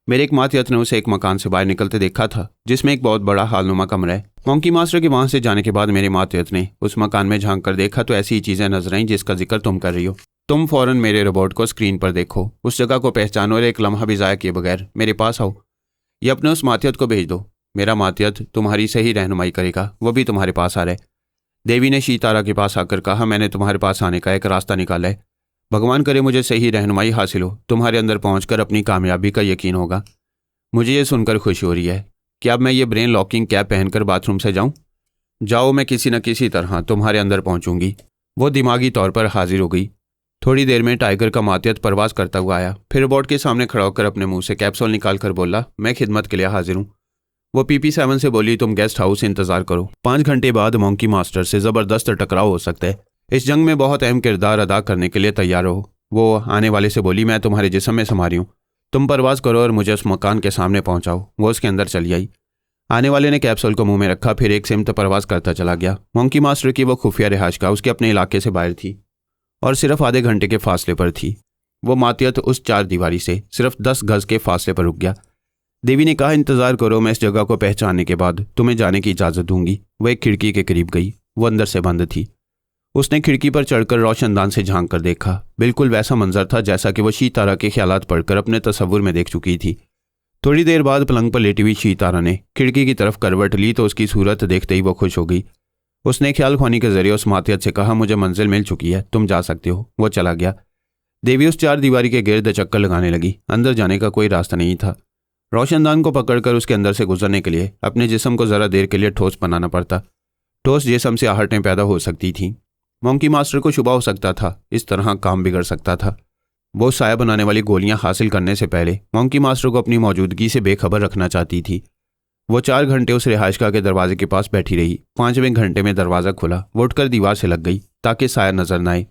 मेरे एक मातिहत ने उसे एक मकान से बाहर निकलते देखा था जिसमें एक बहुत बड़ा हालनुमा कमरा है। मॉन्की मास्टर के वहाँ से जाने के बाद मेरे मातिहत ने उस मकान में झांक कर देखा तो ऐसी चीज़ें नजर आईं जिसका जिक्र तुम कर रही हो। तुम फ़ौरन मेरे रोबोट को स्क्रीन पर देखो, उस जगह को पहचानो और एक लम्हा भी ज़ाया किए बगैर मेरे पास आओ। ये अपने उस मातिहत को भेज दो। मेरा मातयत तुम्हारी सही रहनुमाई करेगा, वो भी तुम्हारे पास आ रहा है। देवी ने शीतारा के पास आकर कहा, मैंने तुम्हारे पास आने का एक रास्ता निकाला है। भगवान करे मुझे सही रहनुमाई हासिल हो, तुम्हारे अंदर पहुंचकर अपनी कामयाबी का यकीन होगा। मुझे ये सुनकर खुशी हो रही है कि अब मैं ये ब्रेन लॉकिंग कैप पहनकर बाथरूम से जाऊं? जाओ, मैं किसी न किसी तरह तुम्हारे अंदर पहुंचूंगी। वो दिमागी तौर पर हाजिर हो गई। थोड़ी देर में टाइगर का मातयत परवाज करता हुआ आया, फिर रोबोट के सामने खड़ा होकर अपने मुंह से कैप्सूल निकाल कर बोला, मैं खिदमत के लिए हाजिर हूँ। वो PP7 से बोली, तुम गेस्ट हाउस से इंतजार करो, 5 घंटे बाद मंकी मास्टर से ज़बरदस्त टकराव हो सकता है। इस जंग में बहुत अहम किरदार अदा करने के लिए तैयार रहो। वो आने वाले से बोली, मैं तुम्हारे जिस्म में समा रही हूँ, तुम परवाज करो और मुझे उस मकान के सामने पहुंचाओ। वो उसके अंदर चली आई। आने वाले ने कैप्सूल को मुंह में रखा, फिर एक सिमत परवाज करता चला गया। मंकी मास्टर की वो खुफिया रिहाइशगाह उसके अपने इलाके से बाहर थी और सिर्फ आधे घंटे के फासले पर थी। वो मातयत उस 4 दीवारी से सिर्फ 10 गज के फासले पर रुक गया। देवी ने कहा, इंतजार करो, मैं इस जगह को पहचानने के बाद तुम्हें जाने की इजाज़त दूंगी। वह एक खिड़की के करीब गई। वो अंदर से बंद थी। उसने खिड़की पर चढ़कर रोशनदान से झांक कर देखा। बिल्कुल वैसा मंजर था जैसा कि वो शीतारा के ख्यालात पढ़कर अपने तसव्वुर में देख चुकी थी। थोड़ी देर बाद पलंग पर लेटी हुई शीतारा ने खिड़की की तरफ करवट ली तो उसकी सूरत देखते ही वो खुश हो गई। उसने ख्याल ख्वानी के जरिए उस मातयत से कहा, मुझे मंजिल मिल चुकी है, तुम जा सकते हो। वो चला गया। देवी उस 4 दीवारी के गिर्द चक्कर लगाने लगी। अंदर जाने का कोई रास्ता नहीं था। रोशनदान को पकड़कर उसके अंदर से गुजरने के लिए अपने जिस्म को ज़रा देर के लिए ठोस बनाना पड़ता। ठोस जिस्म से आहटें पैदा हो सकती थीं। मंकी मास्टर को शुबा हो सकता था, इस तरह काम बिगड़ सकता था। वो साया बनाने वाली गोलियां हासिल करने से पहले मंकी मास्टर को अपनी मौजूदगी से बेखबर रखना चाहती थी। वो 4 घंटे उस रिहाइशगाह के दरवाजे के पास बैठी रही। 5वें घंटे में दरवाज़ा खुला। वो उठकर दीवार से लग गई ताकि साया नजर न आए।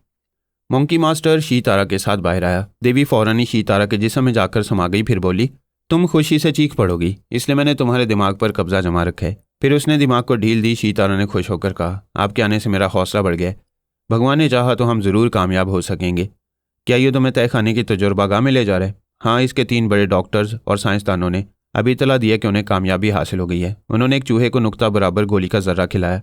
मंकी मास्टर शीतारा के साथ बाहर आया। देवी फौरन ही शीतारा के जिस्म में जाकर समा गई, फिर बोली, तुम खुशी से चीख पड़ोगी, इसलिए मैंने तुम्हारे दिमाग पर कब्जा जमा रखा है। फिर उसने दिमाग को ढील दी। शीतारा ने खुश होकर कहा, आपके आने से मेरा हौसला बढ़ गया। भगवान ने चाहा तो हम ज़रूर कामयाब हो सकेंगे। क्या ये तुम्हें तहखाने की तजुर्बागाह में ले जा रहे? हाँ, इसके 3 बड़े डॉक्टर्स और साइंसदानों ने अभी इतला दिया कि उन्हें कामयाबी हासिल हो गई है। उन्होंने एक चूहे को नुक्ता बराबर गोली का जर्रा खिलाया।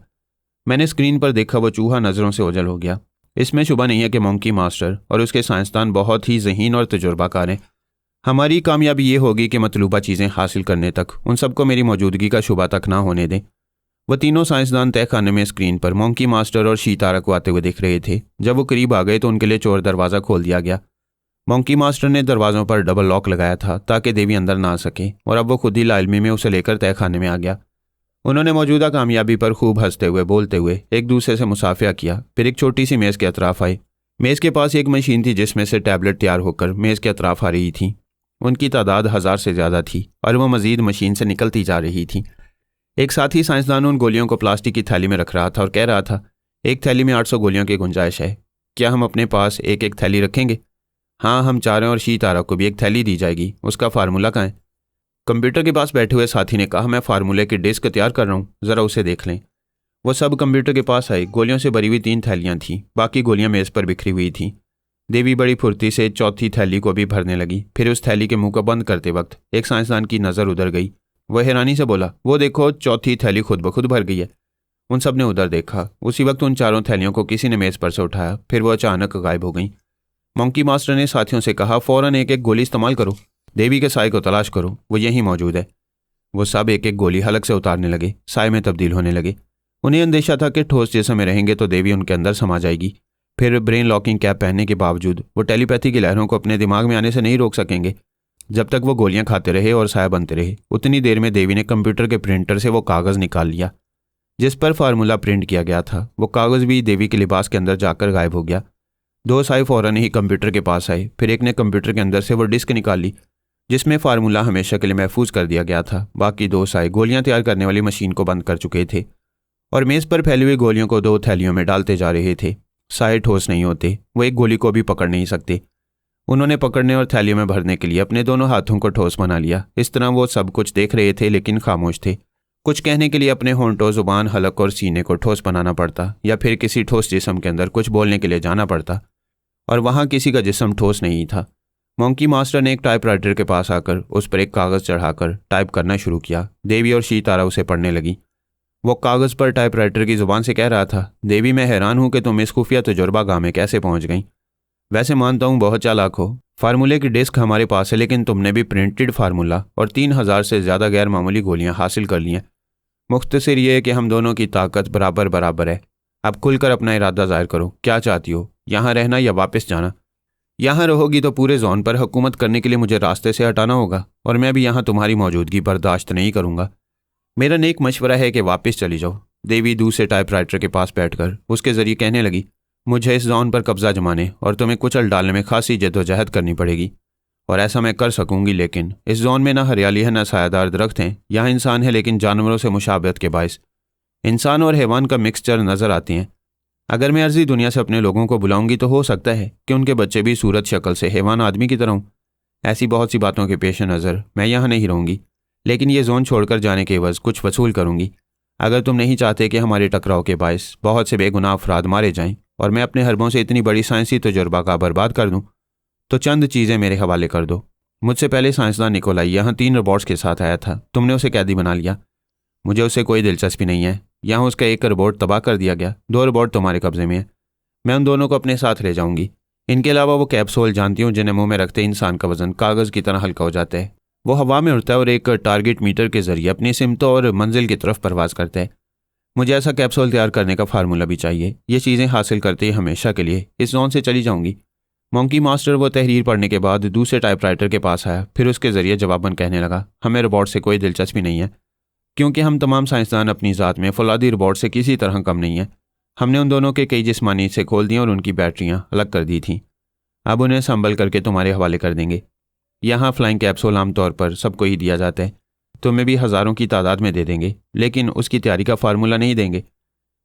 मैंने स्क्रीन पर देखा, वो चूहा नज़रों से ओझल हो गया। इसमें शुबा नहीं है कि मंकी मास्टर और उसके साइंसदान बहुत ही ज़हीन और तजुर्बाकार हैं। हमारी कामयाबी ये होगी कि मतलूबा चीज़ें हासिल करने तक उन सबको मेरी मौजूदगी का शुबा तक ना होने दें। वह तीनों साइंसदान तहखाने में स्क्रीन पर मंकी मास्टर और शीतारा को आते हुए दिख रहे थे। जब वो करीब आ गए तो उनके लिए चोर दरवाज़ा खोल दिया गया। मंकी मास्टर ने दरवाज़ों पर डबल लॉक लगाया था ताकि देवी अंदर ना आ सके, और अब वो खुद ही लाइल्मी में उसे लेकर तहखाने में आ गया। उन्होंने मौजूदा कामयाबी पर खूब हंसते हुए बोलते हुए एक दूसरे से मुसाफिया किया। फिर एक छोटी सी मेज़ के अतराफ़ आए। मेज़ के पास एक मशीन थी जिसमें से टैबलेट तैयार होकर मेज़ के अतराफ़ आ रही थी। उनकी तादाद 1000 से ज़्यादा थी और वह मज़ीद मशीन से निकलती जा रही थी। एक साथी साइंसदान उन गोलियों को प्लास्टिक की थैली में रख रहा था और कह रहा था, एक थैली में 800 गोलियों की गुंजाइश है। क्या हम अपने पास एक एक थैली रखेंगे? हाँ, हम चाह रहे हैं, और शीतारा को भी एक थैली दी जाएगी। उसका फार्मूला कहाँ है? कंप्यूटर के पास बैठे हुए साथी ने कहा, मैं फार्मूले की डिस्क तैयार कर रहा हूँ, ज़रा उसे देख लें। वो सब कंप्यूटर के पास आए। गोलियों से भरी हुई 3 थैलियाँ थीं। बाकी गोलियाँ मेज़ पर बिखरी हुई थीं। देवी बड़ी फुर्ती से चौथी थैली को भी भरने लगी। फिर उस थैली के मुंह को बंद करते वक्त एक साइंसदान की नज़र उधर गई। वह हैरानी से बोला, वो देखो, चौथी थैली खुद ब खुद भर गई है। उन सब ने उधर देखा। उसी वक्त उन 4 थैलियों को किसी ने मेज़ पर से उठाया। फिर वो अचानक गायब हो गई। मंकी मास्टर ने साथियों से कहा, फ़ौरन एक एक गोली इस्तेमाल करो। देवी के साए को तलाश करो, वो यहीं मौजूद है। वो सब एक एक गोली हलक से उतारने लगे, साए में तब्दील होने लगे। उन्हें अंदेशा था कि ठोस जिस्म में रहेंगे तो देवी उनके अंदर समा जाएगी। फिर ब्रेन लॉकिंग कैप पहनने के बावजूद वो टेलीपैथी की लहरों को अपने दिमाग में आने से नहीं रोक सकेंगे। जब तक वो गोलियां खाते रहे और साया बनते रहे, उतनी देर में देवी ने कंप्यूटर के प्रिंटर से वो कागज़ निकाल लिया जिस पर फार्मूला प्रिंट किया गया था। वो कागज़ भी देवी के लिबास के अंदर जाकर गायब हो गया। 2 साए फ़ौरन ही कंप्यूटर के पास आए। फिर एक ने कंप्यूटर के अंदर से वो डिस्क निकाल ली जिसमें फार्मूला हमेशा के लिए महफूज कर दिया गया था। बाकी 2 साए गोलियां तैयार करने वाली मशीन को बंद कर चुके थे और मेज़ पर फैली हुई गोलियों को 2 थैलियों में डालते जा रहे थे। साए ठोस नहीं होते, वो एक गोली को भी पकड़ नहीं सकते। उन्होंने पकड़ने और थैलियों में भरने के लिए अपने दोनों हाथों को ठोस बना लिया। इस तरह वो सब कुछ देख रहे थे लेकिन खामोश थे। कुछ कहने के लिए अपने होंठों, जुबान, हलक और सीने को ठोस बनाना पड़ता, या फिर किसी ठोस जिस्म के अंदर कुछ बोलने के लिए जाना पड़ता, और वहाँ किसी का जिस्म ठोस नहीं था। मंकी मास्टर ने एक टाइपराइटर के पास आकर उस पर एक कागज़ चढ़ाकर टाइप करना शुरू किया। देवी और शीतारा उसे पढ़ने लगी। वो कागज़ पर टाइपराइटर की ज़ुबान से कह रहा था, देवी, मैं हैरान हूँ कि तुम इस खुफिया तजुर्बागाह में कैसे पहुँच गई। वैसे मानता हूँ बहुत चालाक हो, फार्मूले की डिस्क हमारे पास है, लेकिन तुमने भी प्रिंटेड फार्मूला और 3000 से ज़्यादा गैर मामूली गोलियां हासिल कर ली हैं। मुख्तसर ये है कि हम दोनों की ताकत बराबर बराबर है। अब खुलकर अपना इरादा ज़ाहिर करो, क्या चाहती हो, यहाँ रहना या वापस जाना? यहाँ रहोगी तो पूरे जोन पर हुकूमत करने के लिए मुझे रास्ते से हटाना होगा, और मैं भी यहाँ तुम्हारी मौजूदगी बर्दाश्त नहीं करूँगा। मेरा नेक मशवरा है कि वापस चली जाओ। देवी दूसरे टाइपराइटर के पास बैठकर उसके ज़रिए कहने लगी, मुझे इस जोन पर कब्जा जमाने और तुम्हें कुचल डालने में खासी जद्दोजहद करनी पड़ेगी, और ऐसा मैं कर सकूंगी, लेकिन इस जोन में ना हरियाली है, ना सायादार दरख्त हैं। यहाँ इंसान है, लेकिन जानवरों से मुशाबहत के बायस इंसान और हैवान का मिक्सचर नज़र आते हैं। अगर मैं अर्जी दुनिया से अपने लोगों को बुलाऊंगी तो हो सकता है कि उनके बच्चे भी सूरत शक्ल से हैवान आदमी की तरह हों। ऐसी बहुत सी बातों के पेश नज़र मैं यहाँ नहीं रहूँगी, लेकिन ये जोन छोड़कर जाने के एवज़ कुछ वसूल करूँगी। अगर तुम नहीं चाहते कि हमारे टकराव के बायस बहुत से बेगुनाह अफराद मारे जाएं और मैं अपने हरबों से इतनी बड़ी साइंसी तजुर्बा का बर्बाद कर दूँ, तो चंद चीज़ें मेरे हवाले कर दो। मुझसे पहले साइंसदान निकोलाई यहाँ 3 रोबोट्स के साथ आया था। तुमने उसे कैदी बना लिया। मुझे उससे कोई दिलचस्पी नहीं है। यहाँ उसका एक रोबोट तबाह कर दिया गया, 2 रोबोट तुम्हारे कब्जे में है। मैं उन दोनों को अपने साथ ले जाऊंगी। इनके अलावा वो कैप्सूल जानती हूँ जिन्हें मुंह में रखते इंसान का वजन कागज़ की तरह हल्का हो जाता है। वो हवा में उड़ता है और एक टारगेट मीटर के जरिए अपनी सिमतों और मंजिल की तरफ परवाज करता है। मुझे ऐसा कैप्सूल तैयार करने का फार्मूला भी चाहिए। ये चीज़ें हासिल करते ही हमेशा के लिए इस जोन से चली जाऊंगी। मंकी मास्टर वो तहरीर पढ़ने के बाद दूसरे टाइपराइटर के पास आया, फिर उसके ज़रिए जवाबन कहने लगा, हमें रोबोट से कोई दिलचस्पी नहीं है, क्योंकि हम तमाम साइंसदान अपनी ज़ात में फौलादी रोबोट से किसी तरह कम नहीं है। हमने उन दोनों के कई जिस्मानी हिस्से खोल दिए और उनकी बैटरियाँ अलग कर दी थीं। अब उन्हें संभल करके तुम्हारे हवाले कर देंगे। यहाँ फ्लाइंग कैप्सूल आमतौर पर सबको ही दिया जाता है। तुम्हें भी हज़ारों की तादाद में दे देंगे, लेकिन उसकी तैयारी का फार्मूला नहीं देंगे।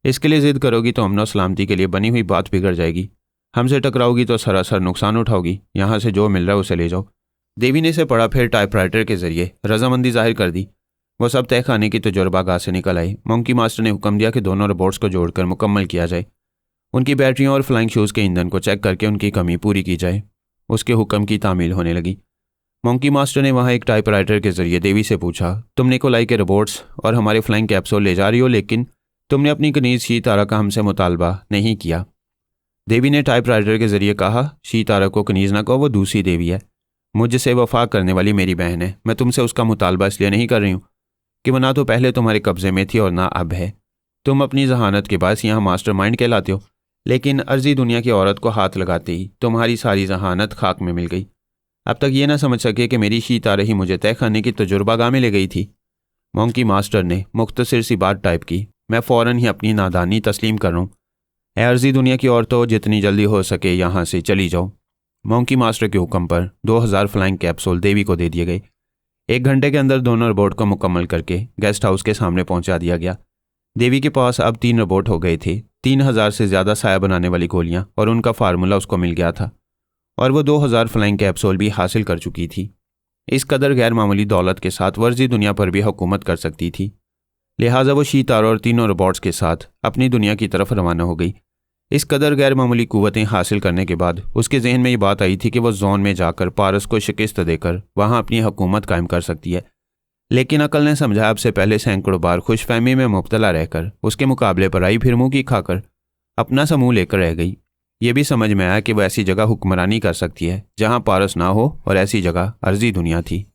इसके लिए ज़िद करोगी तो अमन और सलामती के लिए बनी हुई बात बिगड़ जाएगी। हमसे टकराओगी तो सरासर नुकसान उठाओगी। यहाँ से जो मिल रहा है उसे ले जाओ। देवी ने इसे पढ़ा, फिर टाइपराइटर के जरिए रजामंदी जाहिर कर दी। वो सब तय खाने की तजुर्बागाह से निकल आई। मंकी मास्टर ने हुक्म दिया कि दोनों रोबोट्स को जोड़कर मुकम्मल किया जाए। उनकी बैटरियों और फ्लाइंग शूज़ के ईंधन को चेक करके उनकी कमी पूरी की जाए। उसके हुक्म की तामील होने लगी। मंकी मास्टर ने वहाँ एक टाइपराइटर के जरिए देवी से पूछा, तुम निकोलाई के रोबोट्स और हमारे फ्लाइंग कैप्सूल ले जा रही हो, लेकिन तुमने अपनी कनीज़ शी तारा का हमसे मुतालबा नहीं किया। देवी ने टाइपराइटर के जरिए कहा, शी तारा को कनीज़ ना कहो, वो दूसरी देवी है। मुझसे वफा करने वाली मेरी बहन है। मैं तुमसे उसका मुतालबा इसलिए नहीं कर रही हूँ कि वो ना तो पहले तुम्हारे कब्जे में थी और ना अब है। तुम अपनी जहानत के बायस यहाँ मास्टरमाइंड कहलाते हो, लेकिन अर्जी दुनिया की औरत को हाथ लगाते ही तुम्हारी सारी जहानत खाक में मिल गई। अब तक ये ना समझ सके कि मेरी शी तारा ही मुझे तय खाने की तजुर्बागाह में ले गई थी। मंकी मास्टर ने मुख्तसर सी बात टाइप की। मैं फ़ौरन ही अपनी नादानी तस्लीम कर रहा हूँ। अर्जी दुनिया की औरतों, जितनी जल्दी हो सके यहाँ से चली जाओ। मंकी मास्टर के हुक्म पर 2000 फ्लाइंग कैप्सूल देवी को दे दिए गए। 1 घंटे के अंदर दोनों रोबोट को मुकम्मल करके गेस्ट हाउस के सामने पहुंचा दिया गया। देवी के पास अब 3 रोबोट हो गए थे। 3000 से ज़्यादा साया बनाने वाली गोलियां और उनका फार्मूला उसको मिल गया था, और वो 2000 फ्लाइंग कैप्सूल भी हासिल कर चुकी थी। इस कदर गैर मामूली दौलत के साथ वर्जी दुनिया पर भी हुकूमत कर सकती थी। लिहाजा वो शी तारा और तीनों रोबोट्स के साथ अपनी दुनिया की तरफ रवाना हो गई। इस कदर गैर मामूली कुव्वतें हासिल करने के बाद उसके जहन में ये बात आई थी कि वो जोन में जाकर पारस को शिकस्त देकर वहाँ अपनी हुकूमत कायम कर सकती है। लेकिन अकल ने समझाया अब से पहले सैकड़ों बार खुशफहमी में मुब्तला रहकर उसके मुकाबले पर आई, फिर मुँह की खाकर अपना समूह लेकर रह गई। ये भी समझ में आया कि वह ऐसी जगह हुक्मरानी कर सकती है जहाँ पारस ना हो, और ऐसी जगह अर्जी दुनिया थी।